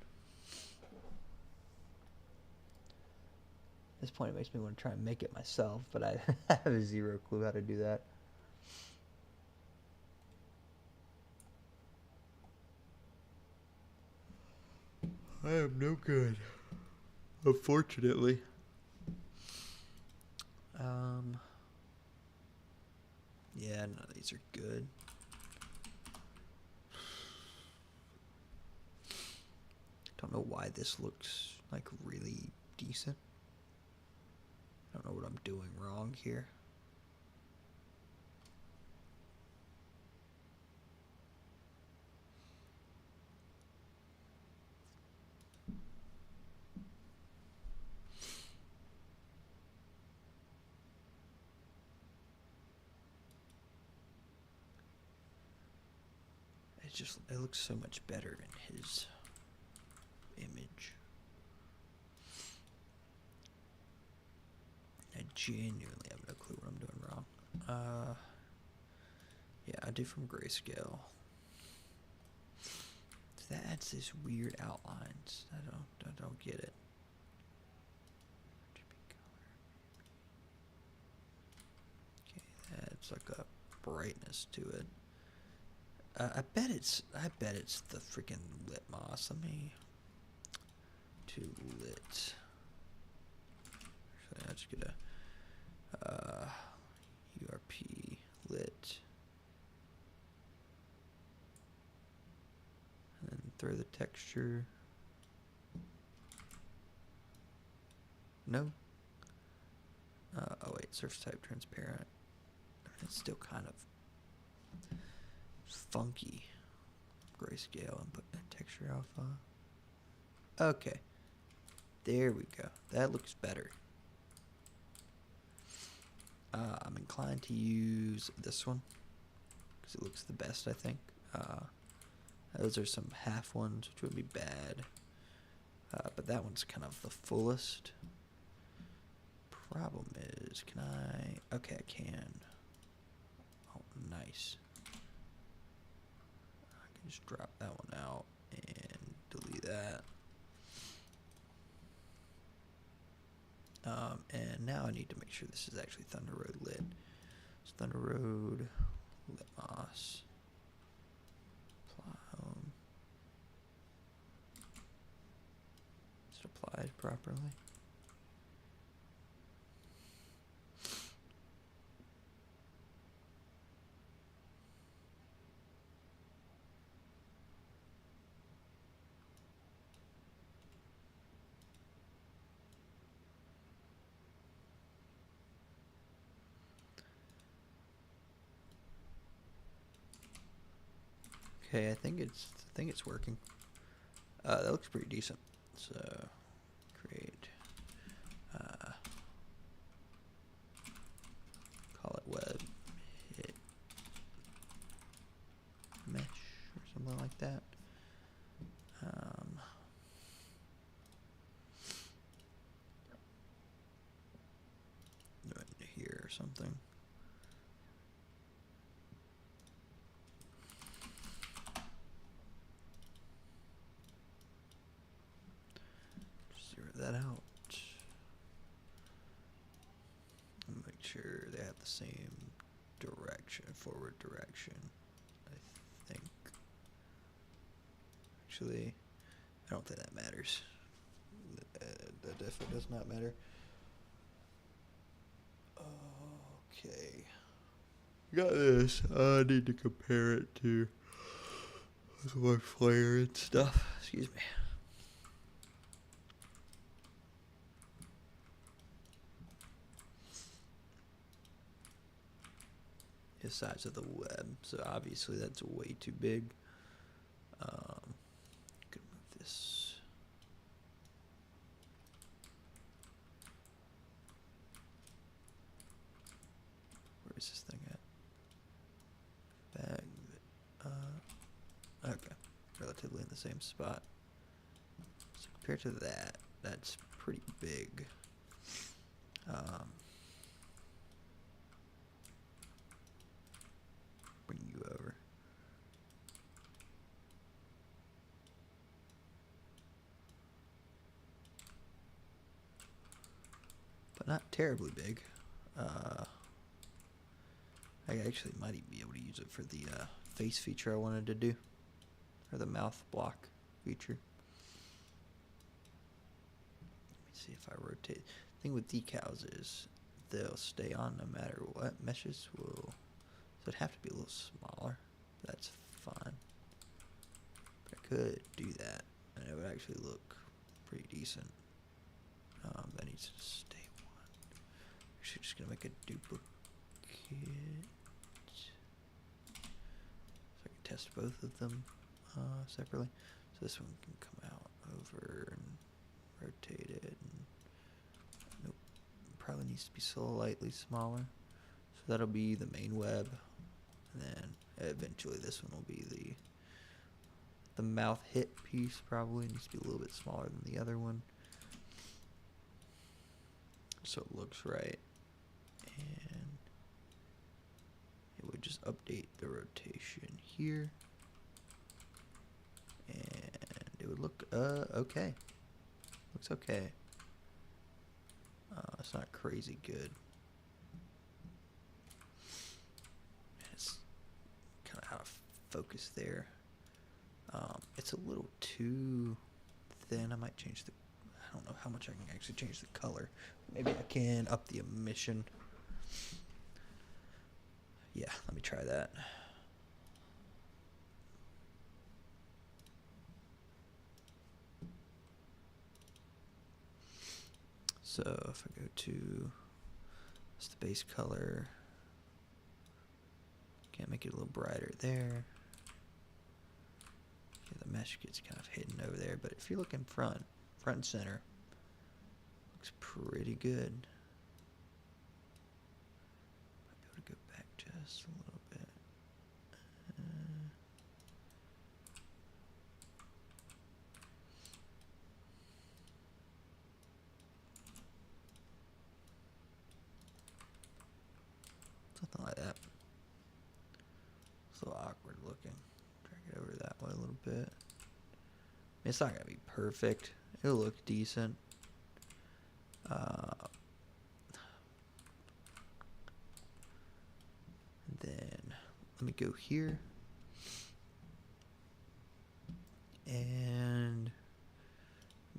At this point, it makes me want to try and make it myself, but I have zero clue how to do that. I am no good, unfortunately. Yeah, none of these are good. Don't know why this looks like really decent. I don't know what I'm doing wrong here. It looks so much better in his image. I genuinely have no clue what I'm doing wrong. Yeah, I do from grayscale. That adds this weird outlines. I don't get it. Okay, that's like a brightness to it. I bet it's the freaking lit moss. Let me to lit. Actually, I just get a URP lit, and then throw the texture. No. Oh wait, surface type transparent. It's still kind of funky. Grayscale and put that texture alpha. Okay. There we go. That looks better. I'm inclined to use this one because it looks the best, I think. Those are some half ones, which would be bad. But that one's kind of the fullest. Problem is, can I... Okay, I can. Oh, nice. I can just drop that one out and delete that. And now I need to make sure this is actually Thunder Road lit. It's Thunder Road, lit moss. Is it applied properly? Okay, I think it's working. That looks pretty decent. So create call it web hit mesh or something like that. Here or something. Zero that out. And make sure they have the same direction, forward direction. I think. Actually, I don't think that matters. That definitely does not matter. Okay. Got this. I need to compare it to my flare and stuff. Excuse me. The size of the web. So obviously that's way too big. Could move this. Where is this thing at? relatively in the same spot. So compared to that, that's pretty big. Bring you over. But not terribly big. I actually might even be able to use it for the face feature I wanted to do. Or the mouth block feature. Let me see if I rotate. The thing with decals is they'll stay on no matter what. Meshes will... So it'd have to be a little smaller. That's fine. But I could do that. And it would actually look pretty decent. That needs to stay one. Actually, just going to make a duplicate. So I can test both of them separately. So this one can come out over and rotate it. And nope. Probably needs to be slightly smaller. So that'll be the main web. And then eventually this one will be the mouth hit piece. Probably needs to be a little bit smaller than the other one. So it looks right. And it would just update the rotation here. And it would look okay. Looks okay. It's not crazy good. It's kind of out of focus there. It's a little too thin. I might change the... I don't know how much I can actually change the color. Maybe I can up the emission. Yeah, let me try that. So if I go to... What's the base color? Can't make it a little brighter there. Okay, the mesh gets kind of hidden over there, but if you're looking front and center, looks pretty good. Might be able to go back just a little bit. Something like that. It's a little awkward looking. Drag it over that way a little bit. I mean, it's not gonna be perfect. It'll look decent. Then let me go here and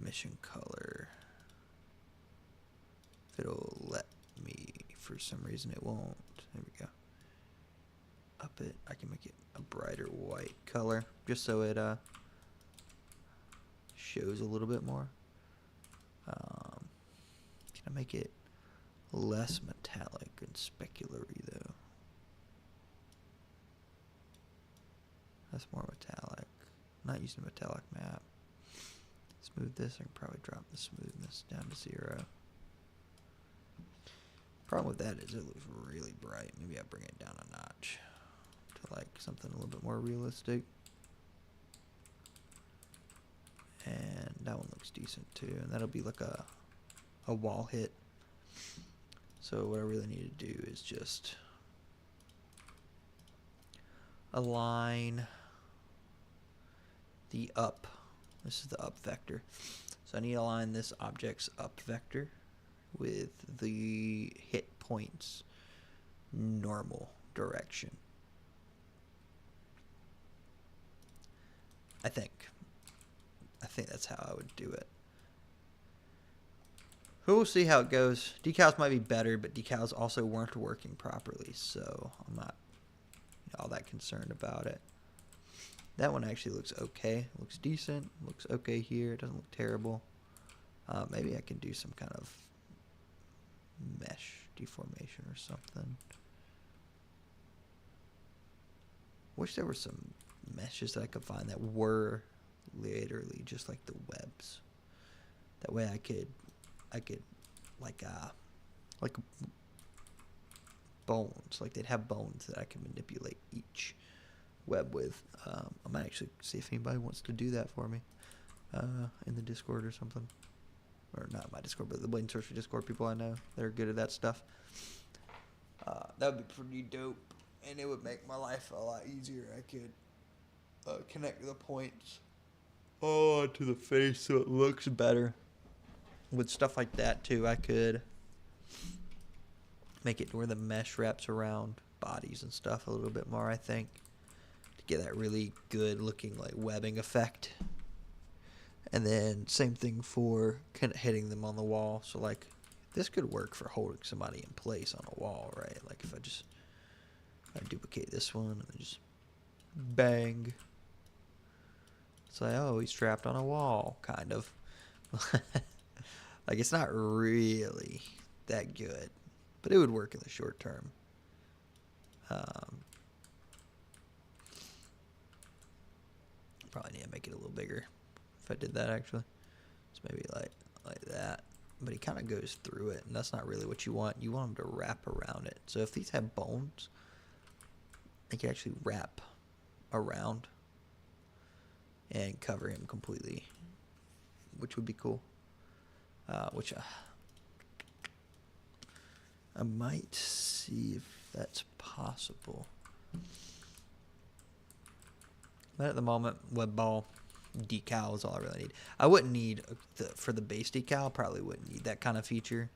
mission color. If it'll let me, for some reason it won't. There we go. Up it. I can make it a brighter white color just so it shows a little bit more. Can I make it less metallic and specular-y though? That's more metallic. I'm not using a metallic map. Smooth this. I can probably drop the smoothness down to 0. Problem with that is it looks really bright. Maybe I'll bring it down a notch to like something a little bit more realistic. And that one looks decent too. And that'll be like a wall hit. So what I really need to do is just align the up. This is the up vector. So I need to align this object's up vector with the hit point's normal direction. I think that's how I would do it. We'll see how it goes. Decals might be better, but decals also weren't working properly, so I'm not all that concerned about it. That one actually looks okay. Looks decent. Looks okay here. It doesn't look terrible. Maybe I can do some kind of mesh deformation or something. Wish there were some meshes that I could find that were literally just like the webs. That way I could like bones, like they'd have bones that I can manipulate each web with. I might actually see if anybody wants to do that for me in the Discord or something. Or not my Discord, but the Blade and Sorcery Discord people I know. They're good at that stuff. That would be pretty dope. And it would make my life a lot easier. I could connect the points to the face so it looks better. With stuff like that, too, I could make it where the mesh wraps around bodies and stuff a little bit more, I think. To get that really good looking, like, webbing effect. And then same thing for kind of hitting them on the wall. So, like, this could work for holding somebody in place on a wall, right? Like, if I duplicate this one and then just bang. It's like, oh, he's trapped on a wall, kind of. Like, it's not really that good, but it would work in the short term. Probably need to make it a little bigger if I did that, actually. So maybe like that. But he kind of goes through it, and that's not really what you want. You want him to wrap around it. So if these have bones, they can actually wrap around and cover him completely, which would be cool. Which I might see if that's possible. But at the moment, web ball decal is all I really need. I wouldn't need, for the base decal, probably wouldn't need that kind of feature.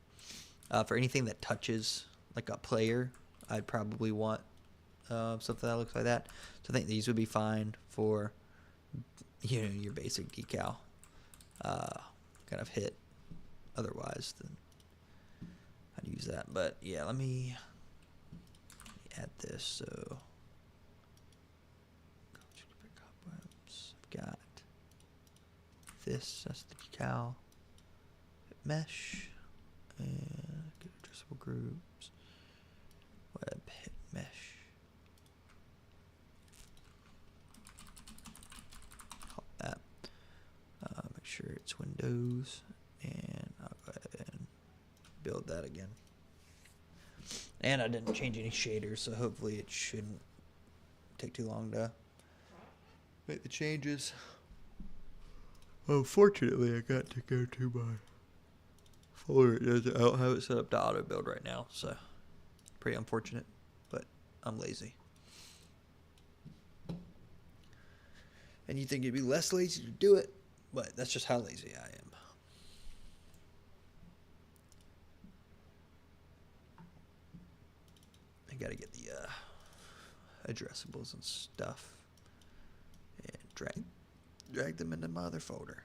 For anything that touches like a player, I'd probably want something that looks like that. So I think these would be fine for, you know, your basic decal kind of hit. Otherwise, then I'd use that. But yeah, let me add this. So I've got this. That's the decal. Mesh and get addressable groups. Web hit mesh. Call that. Make sure it's Windows. And I'll go ahead and build that again. And I didn't change any shaders, so hopefully it shouldn't take too long to make the changes. Unfortunately, I got to go to my folder. I don't have it set up to auto build right now, so pretty unfortunate, but I'm lazy. And you think it'd be less lazy to do it, but that's just how lazy I am. Got to get the addressables and stuff and drag them into my other folder.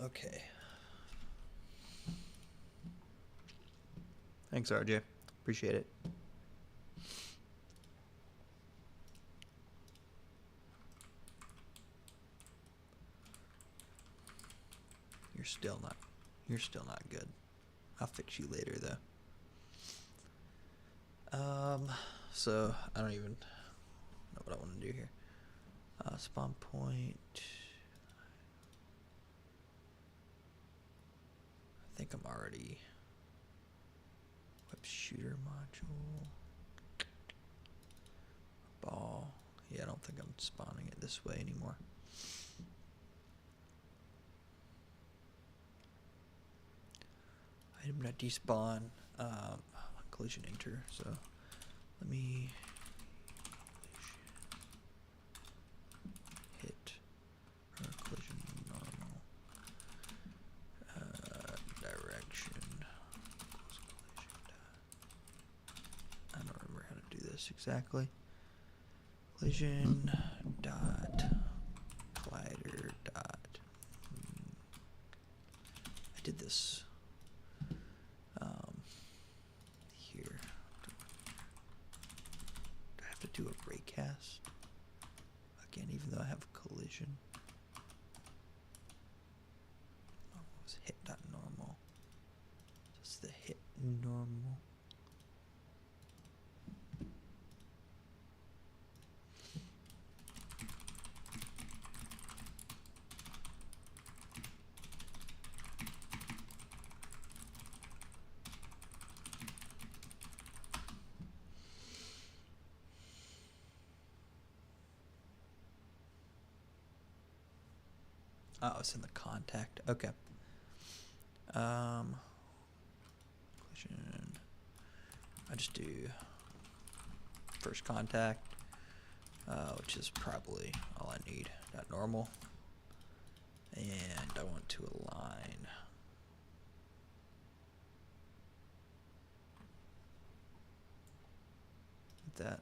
Okay. Thanks, RJ. Appreciate it. You're still not good. I'll fix you later, though. So I don't even know what I want to do here. Spawn point. I think I'm already web shooter module. Ball. Yeah, I don't think I'm spawning it this way anymore. Item not despawn. Collision enter. So let me hit collision normal direction. I don't remember how to do this exactly. Collision dot collider dot. I did this here. Do I have to do a raycast again, even though I have collision? normal. Oh, it's in the contact. Okay. Collision. I just do first contact, which is probably all I need. Got normal. And I want to align. That.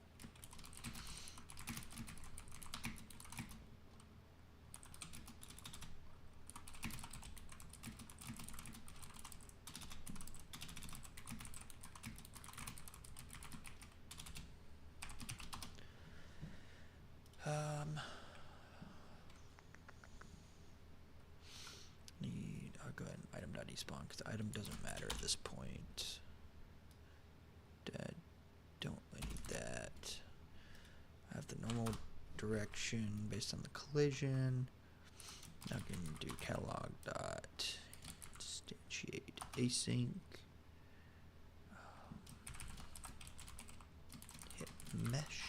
I'll go ahead and item.despawn because the item doesn't matter at this point. Don't need that. I have the normal direction based on the collision. Now I can do catalog dot instantiate async. Hit mesh.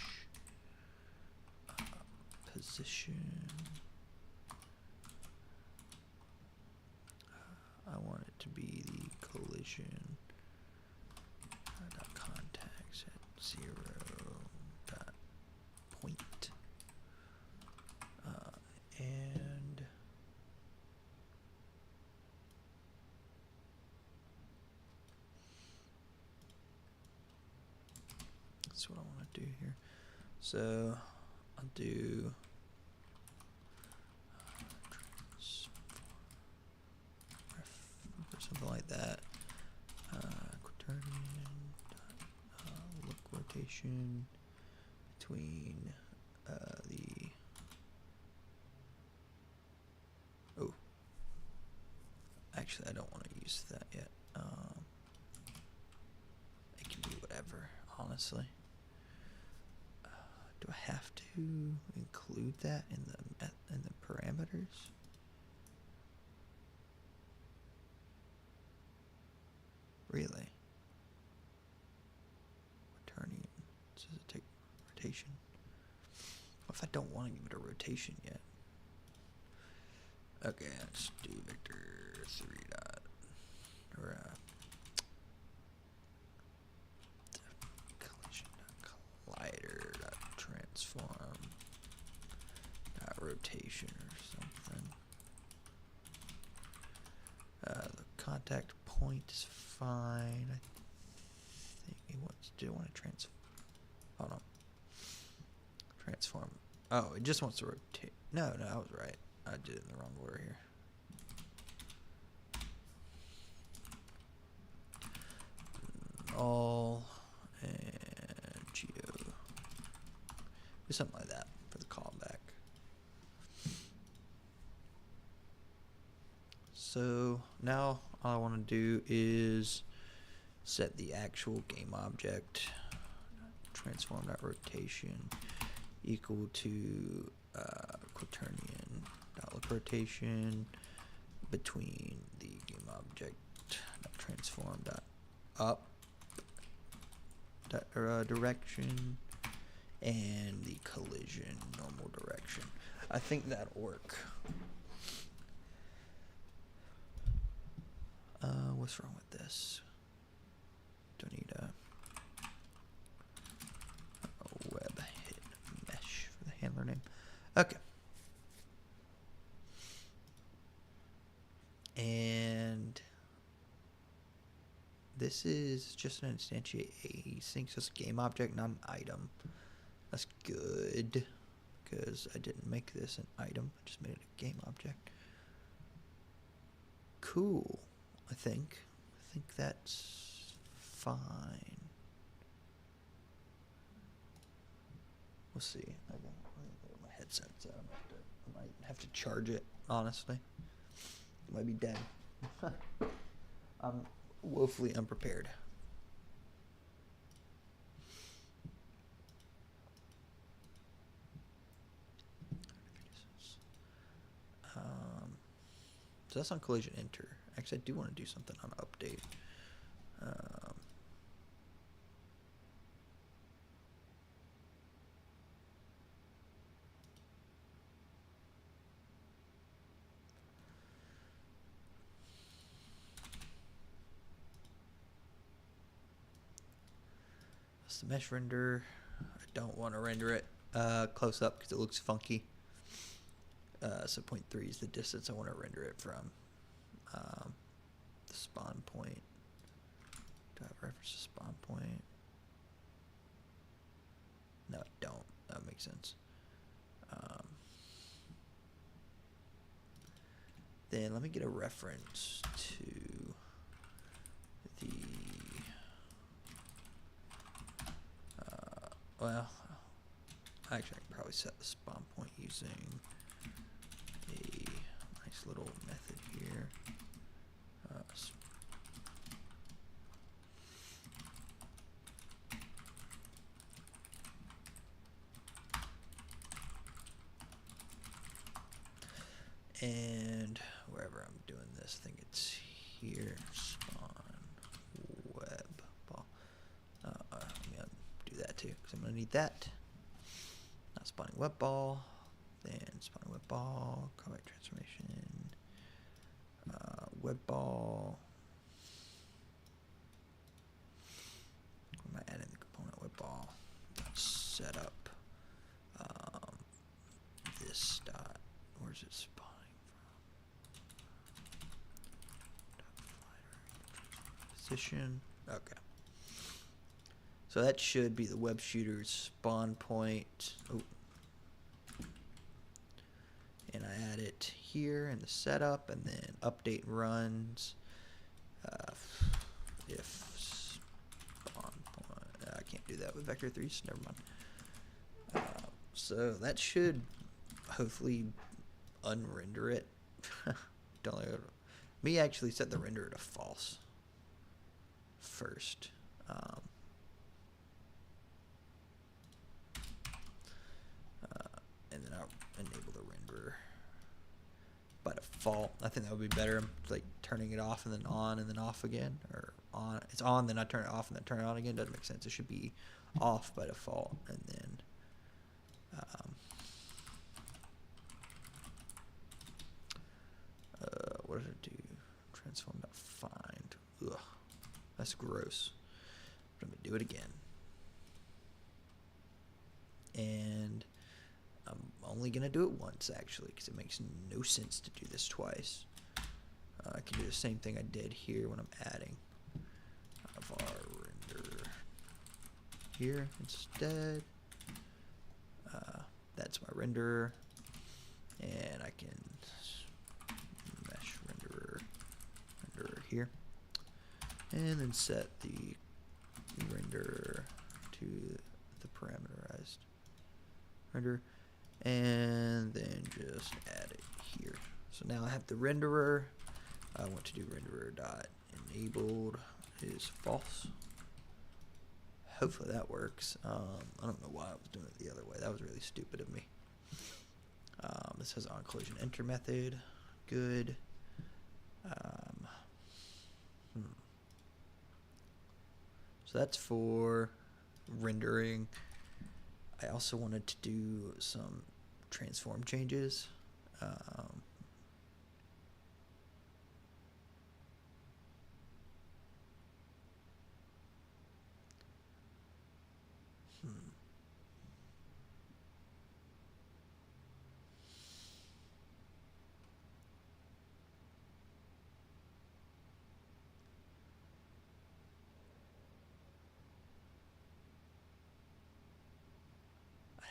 Position. I want it to be the collision dot contacts at 0 dot point. And that's what I want to do here. So I'll do something like that. Quaternion look rotation between the actually I don't want to use that yet. It can be whatever, honestly. Do I have to include that in the parameters? Really? Quaternion. Does it take rotation? What if I don't want to give it a rotation yet? Okay, let's do vector 3 dot or collision dot collider dot transform dot rotation or something. The contact point is fine. I think it wants to want to transform. Oh no. Transform. Oh, it just wants to rotate. No, I was right. I did it in the wrong order here. All and geo. Do something like that for the callback. So now all I want to do is set the actual game object transform.rotation equal to quaternion look rotation between the game object transform dot up direction and the collision normal direction. I think that'll work. What's wrong with this? Don't need a web hit mesh for the handler name. Okay. And this is just an instantiate async, so it's a game object, not an item. That's good because I didn't make this an item. I just made it a game object. Cool. I think that's fine. We'll see. My headset's out. I might have to charge it, honestly. It might be dead. I'm woefully unprepared. So that's on collision enter. Actually, I do want to do something on update. That's the mesh render. I don't want to render it close up because it looks funky. So 0.3 is the distance I want to render it from. The spawn point. Do I have reference to spawn point? No, I don't. That makes sense. Then let me get a reference to the well, actually I can probably set the spawn point using a nice little method here. And wherever I'm doing this, I think it's here. Spawn web ball. Let me do that too, because I'm gonna need that. Not spawning web ball. Then spawning web ball. Callback transformation. Web ball. Where am I adding the component web ball? Set up. This dot. Where's it spawning from? Position. Okay. So that should be the web shooter's spawn point. Oh. And I add it here in the setup, and then update runs. If spawn point, I can't do that with vector 3, so never mind. So that should hopefully unrender it. Don't let me actually set the renderer to false first. And then I'll enable the renderer by default. I think that would be better, like turning it off and then on and then off again, or on. It's on, then I turn it off and then turn it on again. Doesn't make sense. It should be off by default, and then what did it do? Transform.find. Ugh, that's gross. But I'm gonna do it again, and I'm only gonna do it once actually, because it makes no sense to do this twice. I can do the same thing I did here when I'm adding of our render here instead. That's my renderer, and I can mesh renderer here, and then set the renderer to the parameterized render, and then just add it here. So now I have the renderer. I want to do renderer dot enabled is false. Hopefully that works. I don't know why I was doing it the other way. That was really stupid of me. It says on collision enter method. Good. So that's for rendering. I also wanted to do some transform changes.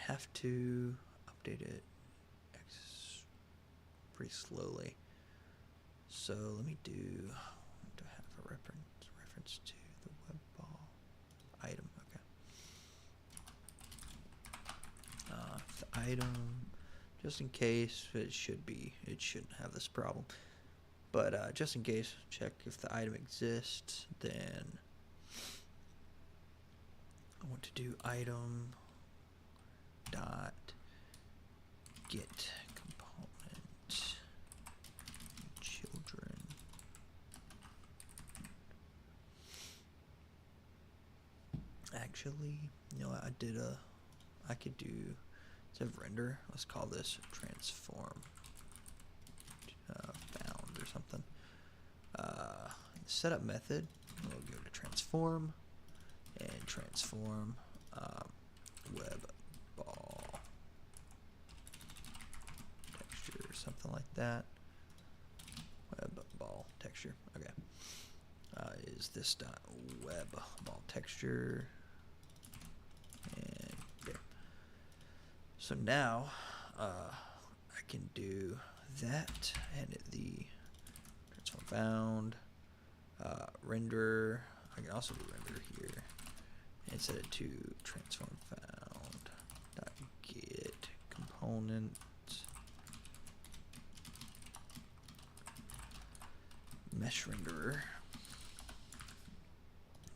Have to update it pretty slowly. So let me do I have a reference to the web ball item. Okay. The item, just in case, it shouldn't have this problem. But just in case, check if the item exists. Then I want to do item dot get component actually, you know what, I could do, instead of render, let's call this transform found or something. Setup method, we'll go to transform and transform web ball texture, something like that. Web ball texture. Okay. Is this dot web ball texture? And there. So now I can do that and the transform found render. I can also do render here and set it to transform found dot get component mesh renderer.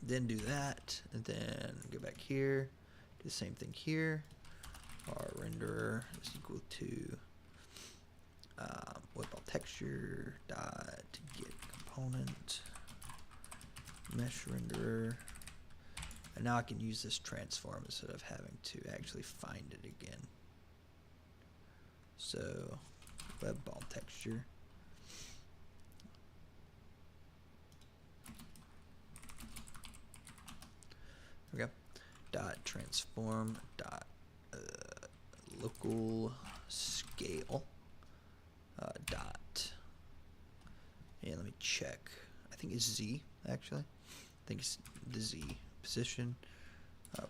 Then do that, and then go back here, do the same thing here. Our renderer is equal to web ball texture dot get component mesh renderer, and now I can use this transform instead of having to actually find it again. So web ball texture. Okay. Dot transform dot local scale dot, and let me check. I think it's Z actually. I think it's the Z position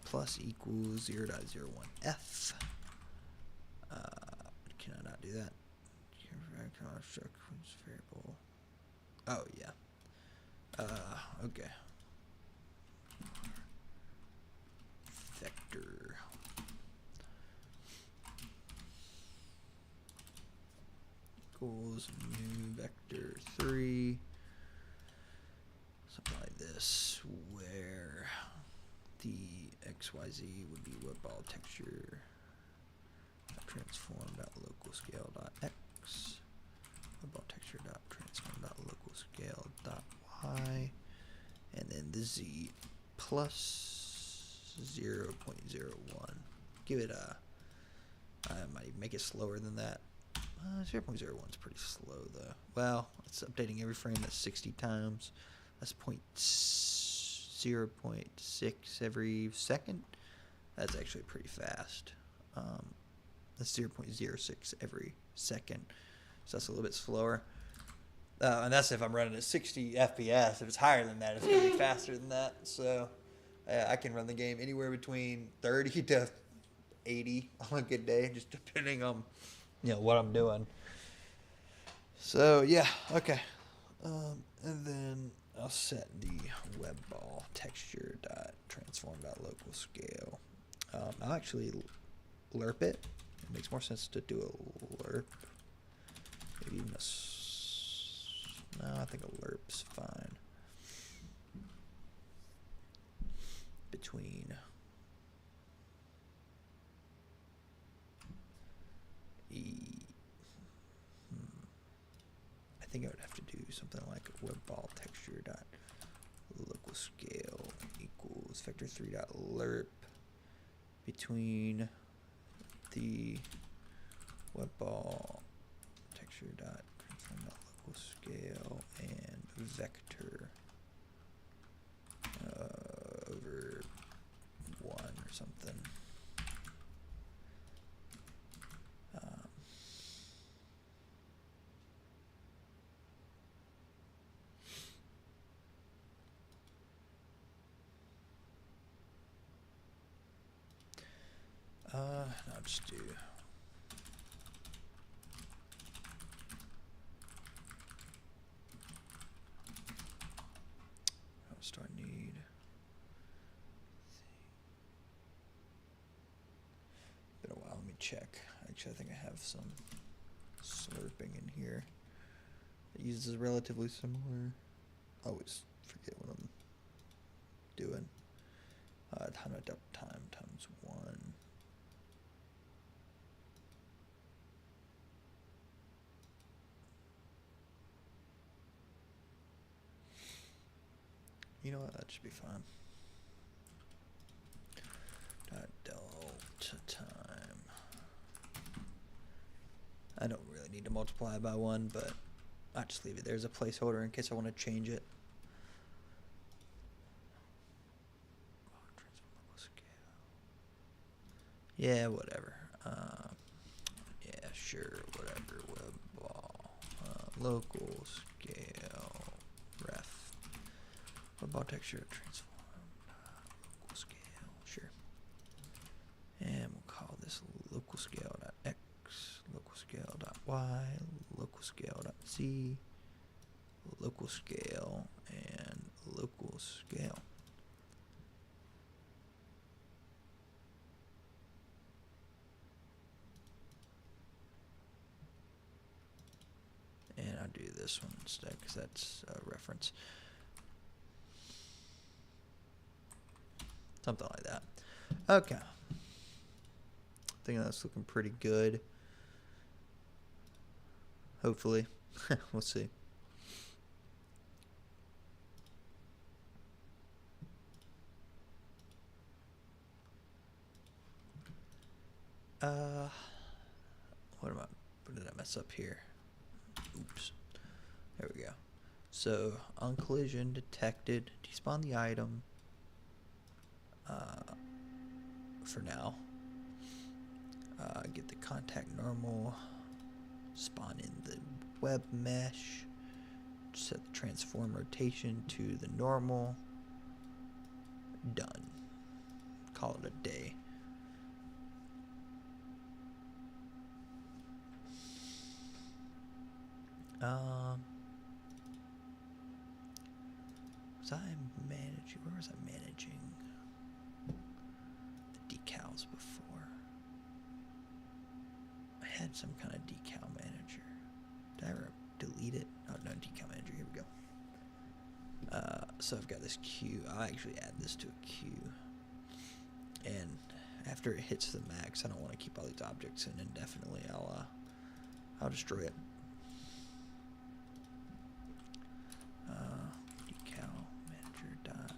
plus equals 0.01f. Can I not do that? Variable. Oh yeah. Okay. Vector. Equals new vector 3. Something like this, where the XYZ would be web ball texture transform dot local scale dot x, web ball texture dot transform dot local scale dot y, and then the Z plus 0.01. Give it a, I might even make it slower than that. 0.01 is pretty slow though. Well, it's updating every frame that's 60 times. That's 0.6 every second. That's actually pretty fast. That's 0.06 every second. So that's a little bit slower. And that's if I'm running at 60 FPS. If it's higher than that, it's going to be faster than that. So I can run the game anywhere between 30 to 80 on a good day, just depending on what I'm doing. So yeah, okay. And then I'll set the web ball texture dot transform dot local scale. I'll actually lerp it. It makes more sense to do a lerp. Maybe even no, I think a lerp's fine. Between I think I would have to do something like web ball texture dot local scale equals vector 3 dot lerp between the web ball texture dot transform dot local scale and vector over 1 or something. I'll just do how much do I need? Been a while, let me check. Actually, I think I have some slurping in here. It uses relatively similar. I always forget what I'm doing. Time at uptime times 1. You know what? That should be fine. to multiply by 1, but I'll just leave it there as a placeholder in case I want to change it. Yeah, whatever. Yeah, sure, whatever. Web ball, local scale, ref, web ball texture transform, local scale, sure. And we'll call this local scale.x, local scale.y, local scale.z, local scale, and local scale. And I'll do this one instead because that's a reference. Something like that. Okay. I think that's looking pretty good. Hopefully. We'll see. What did I mess up here? Oops. There we go. So, on collision detected, despawn the item for now. Get the contact normal, spawn in the web mesh, set the transform rotation to the normal, done. Call it a day. Where was I managing the decals before? I had some kind of decal manager. Did I ever delete it? Oh, no, decal manager, here we go. So I've got this queue. I'll actually add this to a queue. And after it hits the max, I don't want to keep all these objects in indefinitely. I'll destroy it. Decal manager dot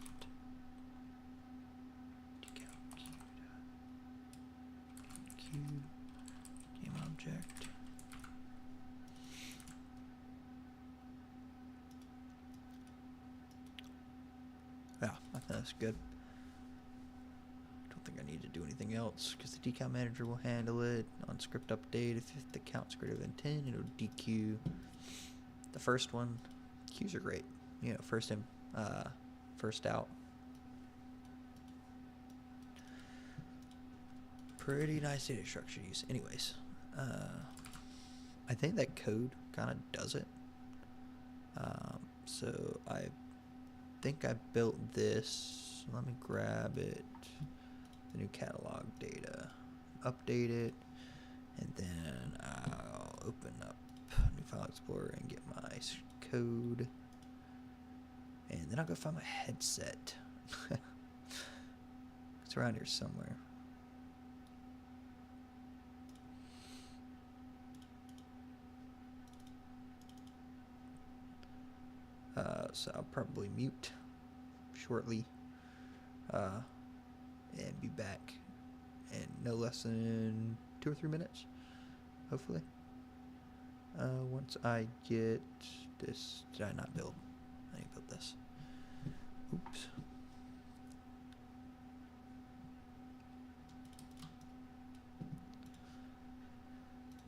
decal queue game object. Yeah, I think that's good. Don't think I need to do anything else because the decal manager will handle it. On script update, if the count's greater than 10, it'll dequeue the first one. Queues are great. You know, first in, first out. Pretty nice data structure to use. Anyways, I think that code kind of does it. So I think I built this. Let me grab it. The new catalog data. Update it. And then I'll open up new file explorer and get my code. And then I'll go find my headset. It's around here somewhere. So I'll probably mute shortly and be back in no less than 2 or 3 minutes, hopefully. Once I get this, did I not build? I need to build this. Oops.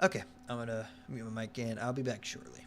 Okay, I'm gonna mute my mic in. I'll be back shortly.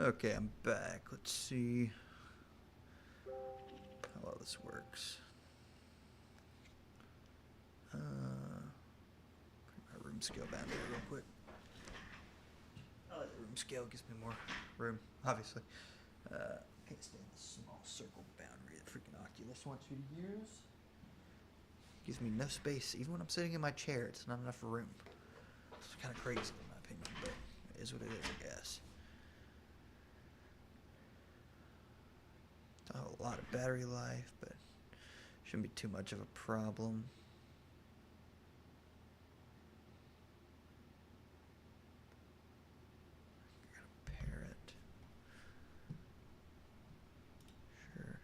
Okay, I'm back. Let's see how well this works. Put my room scale down here real quick. Oh, the room scale gives me more room, obviously. Can't stand the small circle boundary that freaking Oculus wants you to use. Gives me no space. Even when I'm sitting in my chair, it's not enough room. It's kind of crazy in my opinion, but it is what it is, I guess. Don't have a lot of battery life, but shouldn't be too much of a problem. I got a parrot. Sure.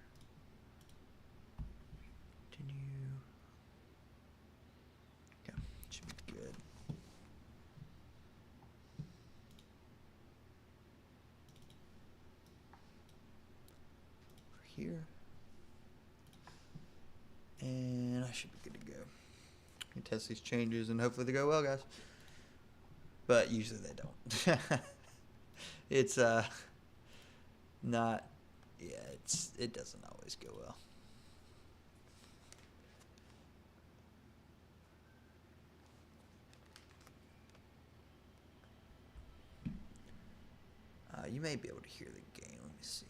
Continue. Okay, should be good. For here. And I should be good to go. You test these changes and hopefully they go well, guys. But usually they don't. It's not, yeah, it doesn't always go well. You may be able to hear the game. Let me see.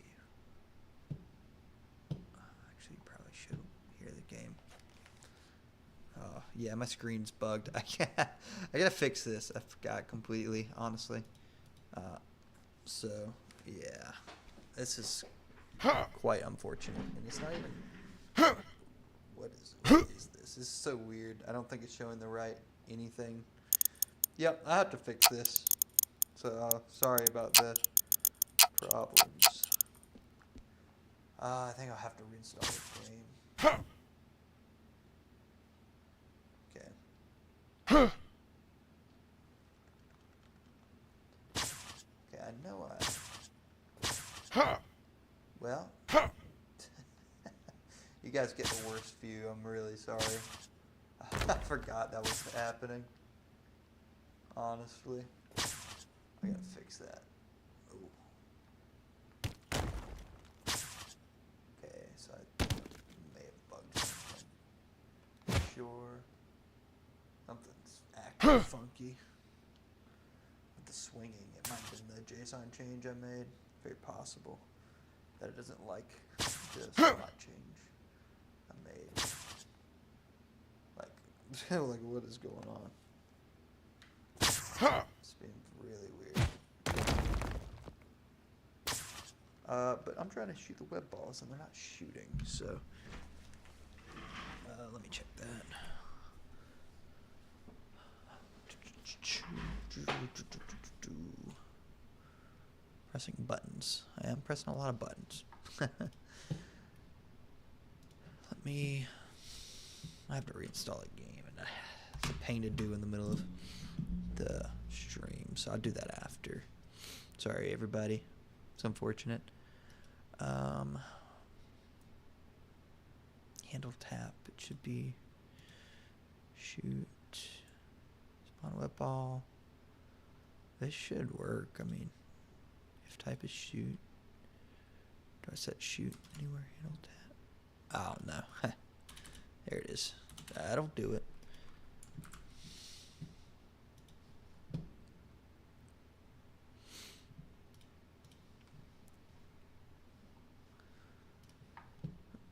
Actually, you probably should hear the game. Oh, yeah, my screen's bugged. I gotta fix this. I forgot completely, honestly. So, yeah. This is quite unfortunate. And it's not even... What is this? This is so weird. I don't think it's showing the right anything. Yep, I have to fix this. So, sorry about the problems. I think I'll have to reinstall the game. Okay. Okay, I know well, you guys get the worst view. I'm really sorry. I forgot that was happening. Honestly. I gotta fix that. Ooh. Okay, so I may have bugged something. Sure. Something's acting funky. With the swinging, it might have been the JSON change I made. Very possible that it doesn't like the slot change I made. Like what is going on? It's being really weird. But I'm trying to shoot the web balls and they're not shooting, so let me check that. Pressing buttons. I am pressing a lot of buttons. I have to reinstall a game, and it's a pain to do in the middle of the stream, so I'll do that after. Sorry, everybody. It's unfortunate. Handle tap. It should be shoot. Spawn web ball. This should work. I mean, if type is shoot. Do I set shoot anywhere? Handle tap. Oh no. There it is. That'll do it.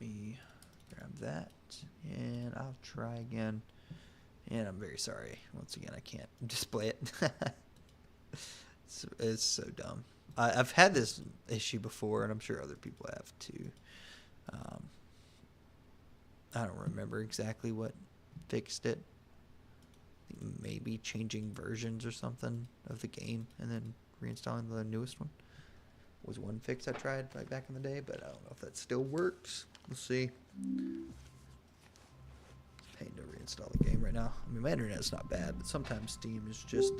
Let me grab that and I'll try again. And I'm very sorry. Once again, I can't display it. It's so dumb. I've had this issue before, and I'm sure other people have too. I don't remember exactly what fixed it. I think maybe changing versions or something of the game and then reinstalling the newest one was one fix I tried like back in the day, but I don't know if that still works. We'll see. It's a pain to reinstall the game right now. I mean, my internet's not bad, but sometimes Steam is just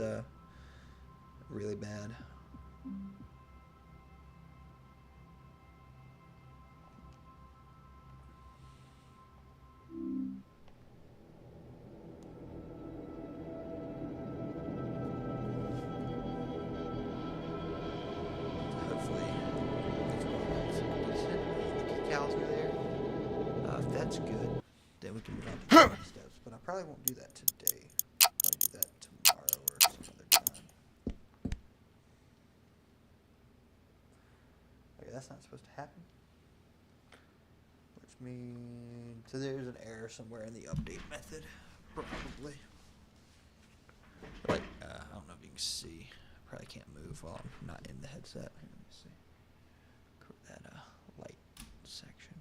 really bad. Hopefully then we can move on to the next steps. But I probably won't do that today. I'll probably do that tomorrow or some other time. Okay, that's not supposed to happen. Which means, so there's an error somewhere in the update method, probably. Like, I don't know if you can see. I probably can't move while I'm not in the headset. Let me see. That light section.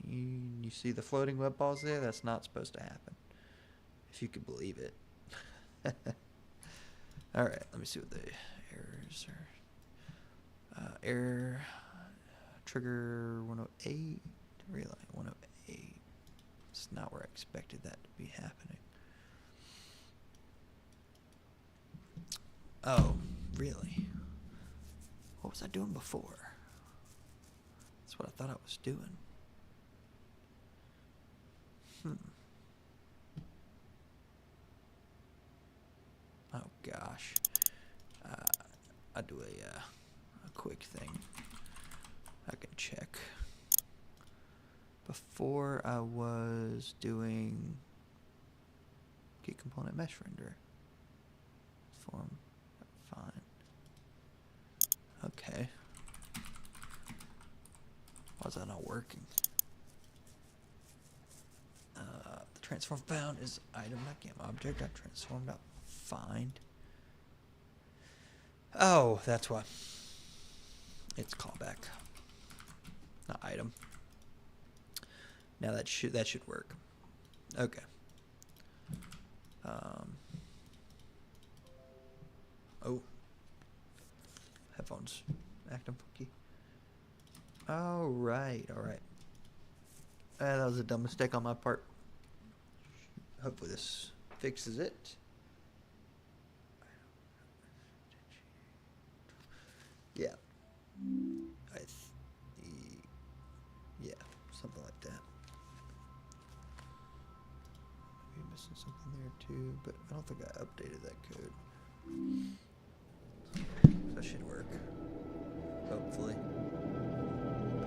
Can you see the floating web balls there? That's not supposed to happen. If you could believe it. Alright, let me see what the errors are. Error trigger 108. Relay 108. It's not where I expected that to be happening. Oh, really? What was I doing before? That's what I thought I was doing. Oh gosh. I'll do a quick thing. I can check. Before I was doing get component mesh render. Form. Fine. Okay. Why is that not working? The transform found is item, not game object. I transformed out find. Oh, that's why. It's callback, not item. Now that should work. Okay. Oh. Headphones acting funky. All right. That was a dumb mistake on my part. Hopefully this fixes it. Yeah. Yeah, something like that. Maybe missing something there too, but I don't think I updated that code. That should work. Hopefully.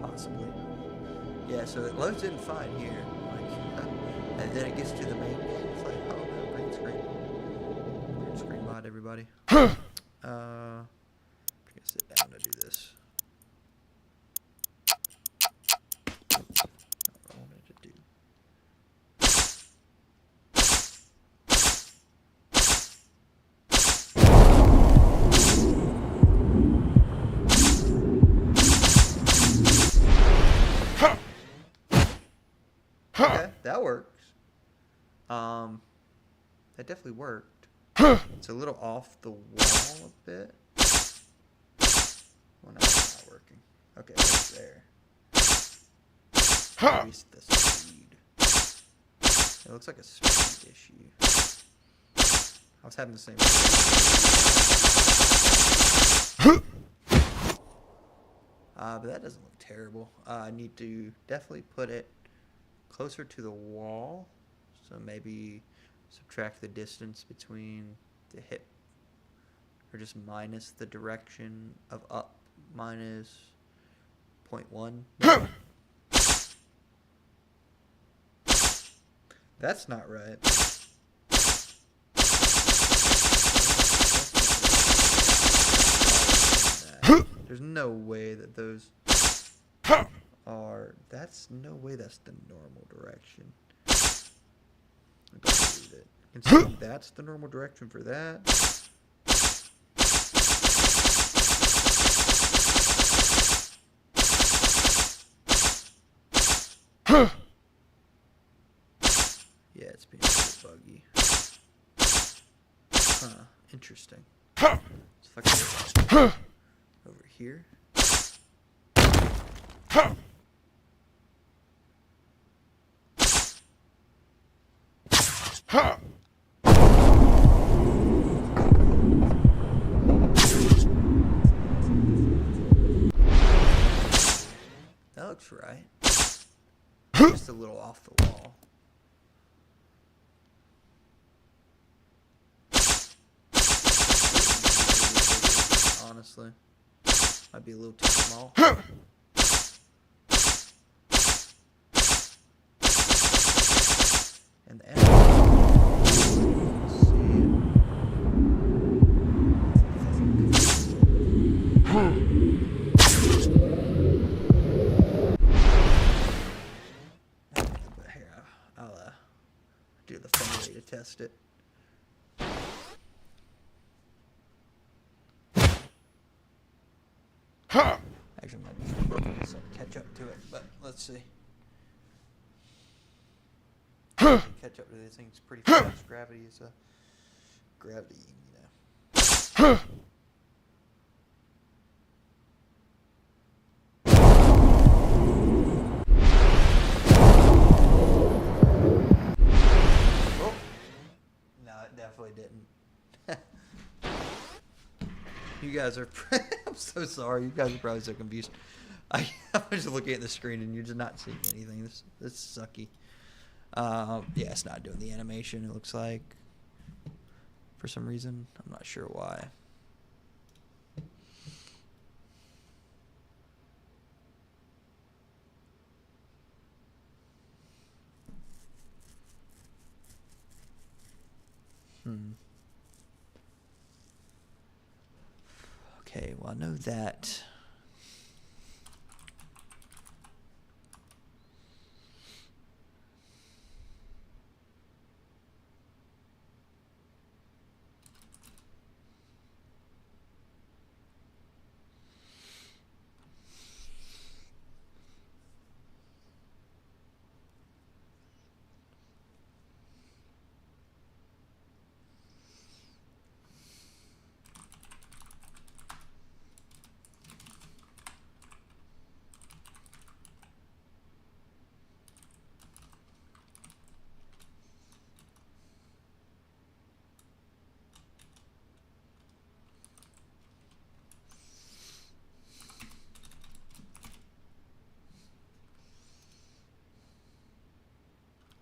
Possibly. Yeah, so it loads in fine here. And then it gets to the main game. It's like, oh no, green screen. Green screen mod, everybody. I'm gonna sit down to do this. That's what I wanted to do. Okay, that works. That definitely worked. It's a little off the wall a bit. Well, no, it's not working. Okay, it's there. Increase the speed. It looks like a speed issue. I was having the same but that doesn't look terrible. I need to definitely put it closer to the wall. So maybe subtract the distance between the hip, or just minus the direction of up, minus 0.1. That's not right. There's no way that those are, that's no way that's the normal direction. I don't believe it. Considering that's the normal direction for that. Yeah, it's being a bit buggy. Huh, interesting. So if I can go over here. That looks right. Just a little off the wall. Honestly, might be a little too small. I'll do the fun way to test it. Actually, I might just catch up to it, but let's see. Catch up to these things pretty fast. Gravity is gravity, you know. Oh. No, it definitely didn't. You guys are. I'm so sorry. You guys are probably so confused. I'm just looking at the screen and you're just not seeing anything. This is sucky. Yeah, it's not doing the animation. It looks like for some reason. I'm not sure why. Okay, well I know that.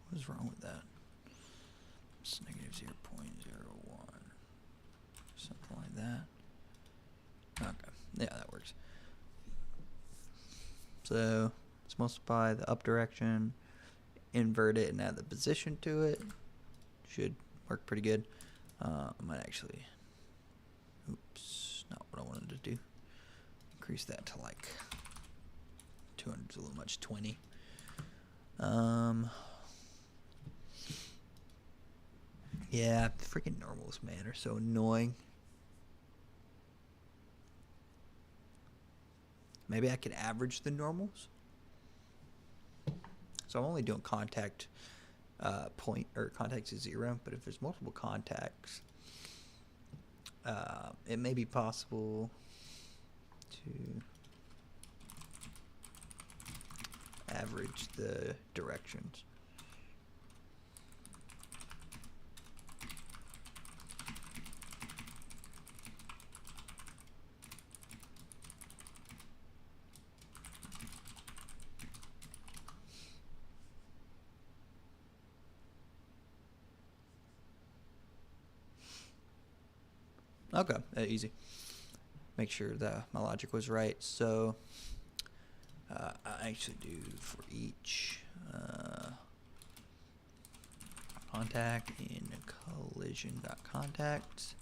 What is wrong with that? It's negative 0.01. Something like that. Okay. Yeah, that works. So let's multiply the up direction, invert it, and add the position to it. Should work pretty good. I might actually, oops, not what I wanted to do. Increase that to like 200 is a little much, 20. Yeah, freaking normals, man, are so annoying. Maybe I could average the normals. So I'm only doing contact point or contact to 0, but if there's multiple contacts, it may be possible to average the directions. Okay, easy. Make sure that my logic was right. So I actually do for each contact in collision.contact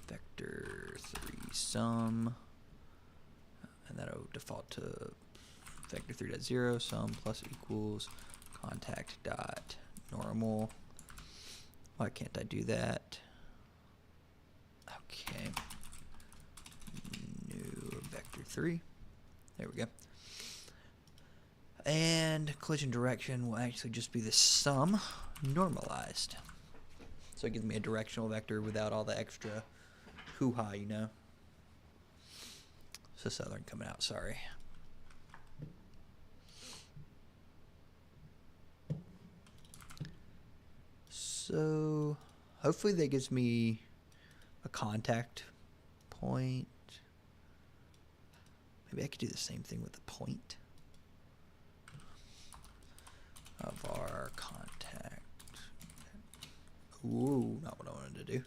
vector 3 sum, and that'll default to vector 3.0 sum plus equals contact dot normal. Why can't I do that? Okay, new vector 3. There we go. And collision direction will actually just be the sum normalized. So it gives me a directional vector without all the extra hoo-ha, you know. So Southern coming out, sorry. So hopefully that gives me a contact point. Maybe I could do the same thing with the point of our contact. Ooh, not what I wanted to do.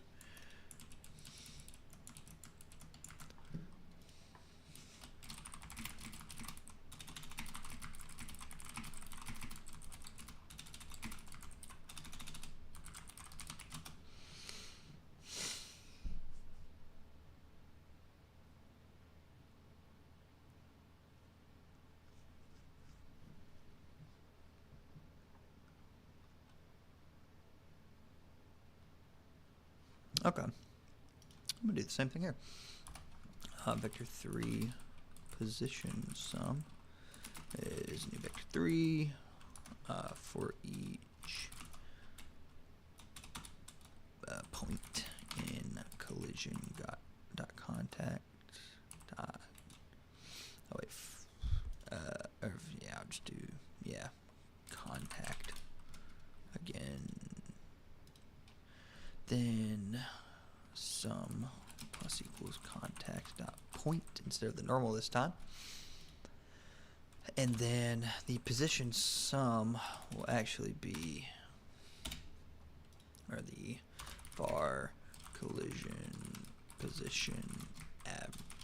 Okay. I'm going to do the same thing here. Vector 3 position sum is new vector 3 for each point in collision dot contact dot. Oh wait. Yeah, I'll just do contact again. Then sum plus equals contact dot point instead of the normal this time. And then the position sum will actually be, or the var collision position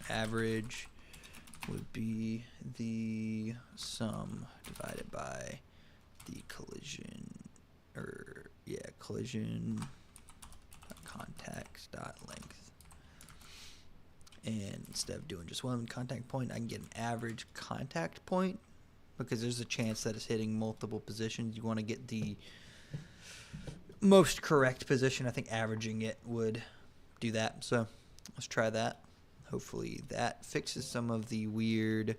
average would be the sum divided by the collision, collision contacts dot length. And instead of doing just one contact point, I can get an average contact point, because there's a chance that it's hitting multiple positions. You want to get the most correct position. I think averaging it would do that. So let's try that. Hopefully that fixes some of the weird,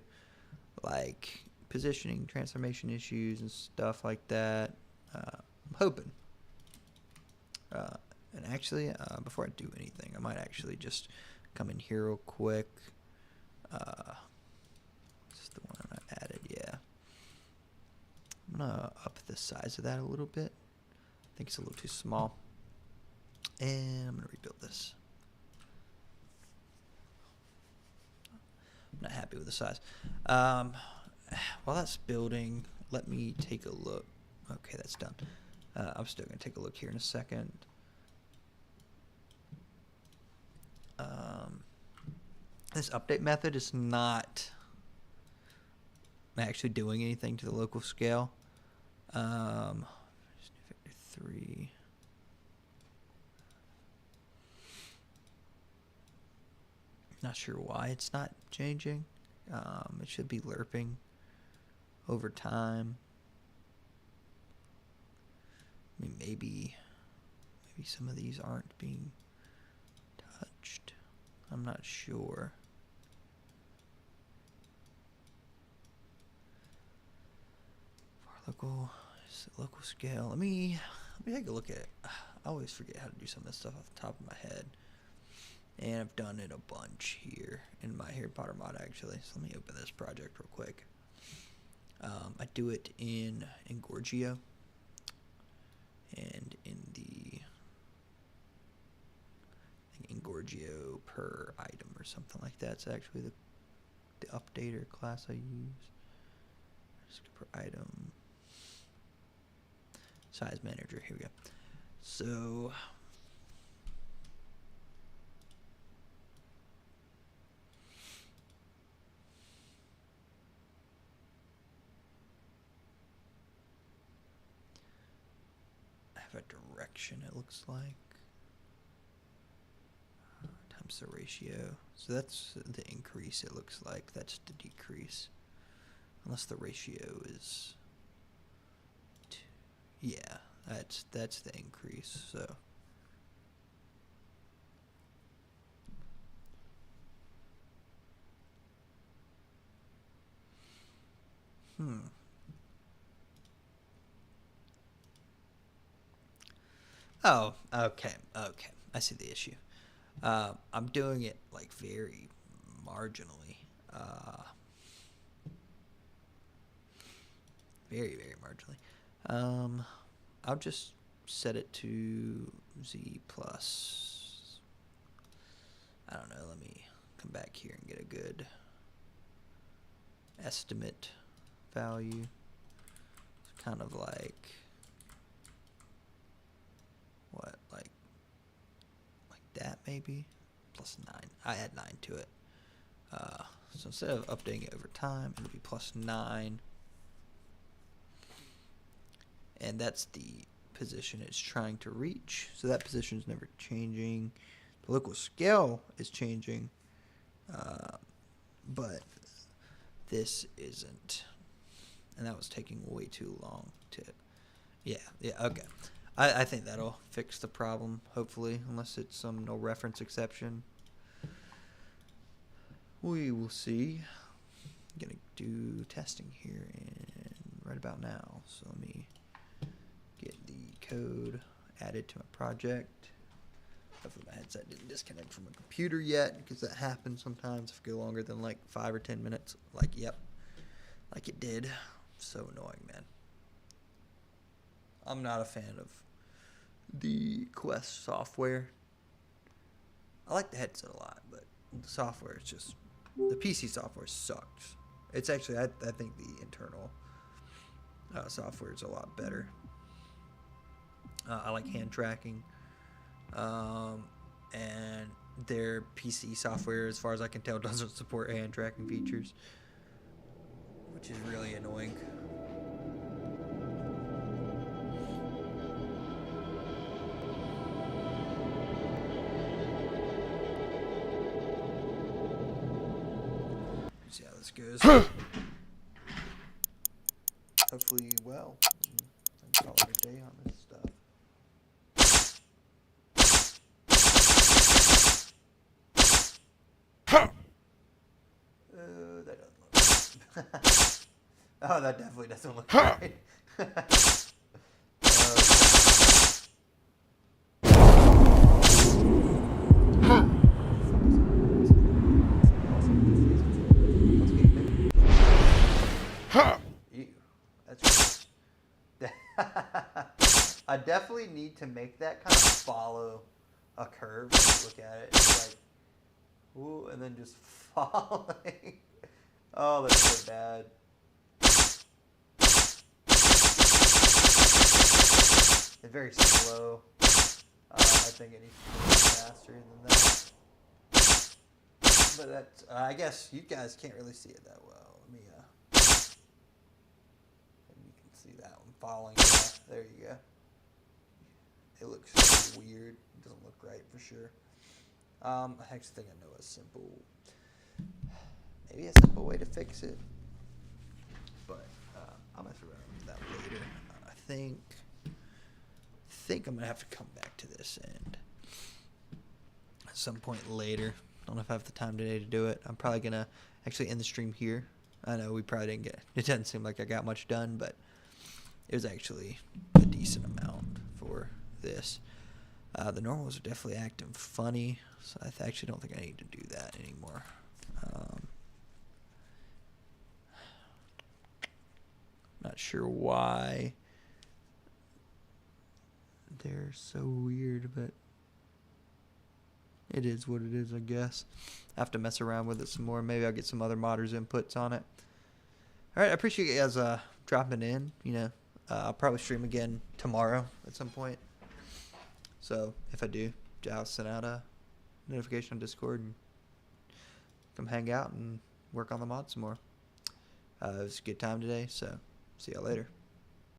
like, positioning, transformation issues and stuff like that. I'm hoping. And actually, before I do anything, I might actually just come in here real quick. This is the one I added, yeah. I'm going to up the size of that a little bit. I think it's a little too small. And I'm going to rebuild this. I'm not happy with the size. While that's building, let me take a look. Okay, that's done. I'm still going to take a look here in a second. This update method is not actually doing anything to the local scale. Just vector 3. Not sure why it's not changing. It should be lerping over time. I mean, maybe some of these aren't being touched. I'm not sure. For local scale. Let me take a look at it. I always forget how to do some of this stuff off the top of my head. And I've done it a bunch here in my Harry Potter mod, actually. So let me open this project real quick. I do it in Gorgio. And in the Gorgio per item or something like that. It's actually the updater class I use. Just per item. Size manager. Here we go. So I have a direction, it looks like. Times the ratio. So that's the increase, it looks like. That's the decrease. Unless the ratio is... Yeah, that's the increase, so... Oh, okay. I see the issue. I'm doing it, like, very marginally. Very, very marginally. I'll just set it to Z plus... I don't know, let me come back here and get a good estimate value. It's kind of like... What, like that maybe? Plus 9. I add 9 to it. So instead of updating it over time, it'll be plus 9. And that's the position it's trying to reach. So that position is never changing. The local scale is changing, but this isn't. And that was taking way too long to... Yeah, okay. I think that'll fix the problem, hopefully, unless it's some no reference exception. We will see. I'm gonna do testing here in right about now. So let me get the code added to my project. Hopefully my headset didn't disconnect from a computer yet, because that happens sometimes if it go longer than like 5 or 10 minutes. Like, yep, like it did. So annoying, man. I'm not a fan of the Quest software. I like the headset a lot, but the software is just, the PC software sucks. It's actually, I think the internal software is a lot better. I like hand tracking. And their PC software, as far as I can tell, doesn't support hand tracking features, which is really annoying. Let's see how this goes. Hopefully, well, I'm calling it a day on this stuff. That doesn't look right. Oh, that definitely doesn't look right. Ew, that's I definitely need to make that kind of follow a curve. Look at it. It's like, ooh, and then just falling. Oh, that's so bad. It's very slow. I think it needs to be faster than that. But that's, I guess you guys can't really see it that well. Let me, you can see that one falling. Yeah, there you go. It looks so weird. It doesn't look right for sure. I actually think I know maybe a simple way to fix it. But I'll mess around with that later. I think I'm gonna have to come back to this and at some point later. I don't know if I have the time today to do it. I'm probably gonna actually end the stream here. I know we probably didn't get. It doesn't seem like I got much done, but it was actually a decent amount for this. The normals are definitely acting funny, so I actually don't think I need to do that anymore. Not sure why they're so weird, but it is what it is, I guess. I have to mess around with it some more. Maybe I'll get some other modders' inputs on it. All right, I appreciate you guys dropping in. I'll probably stream again tomorrow at some point. So if I do, I'll send out a notification on Discord and come hang out and work on the mod some more. It was a good time today, so see y'all later.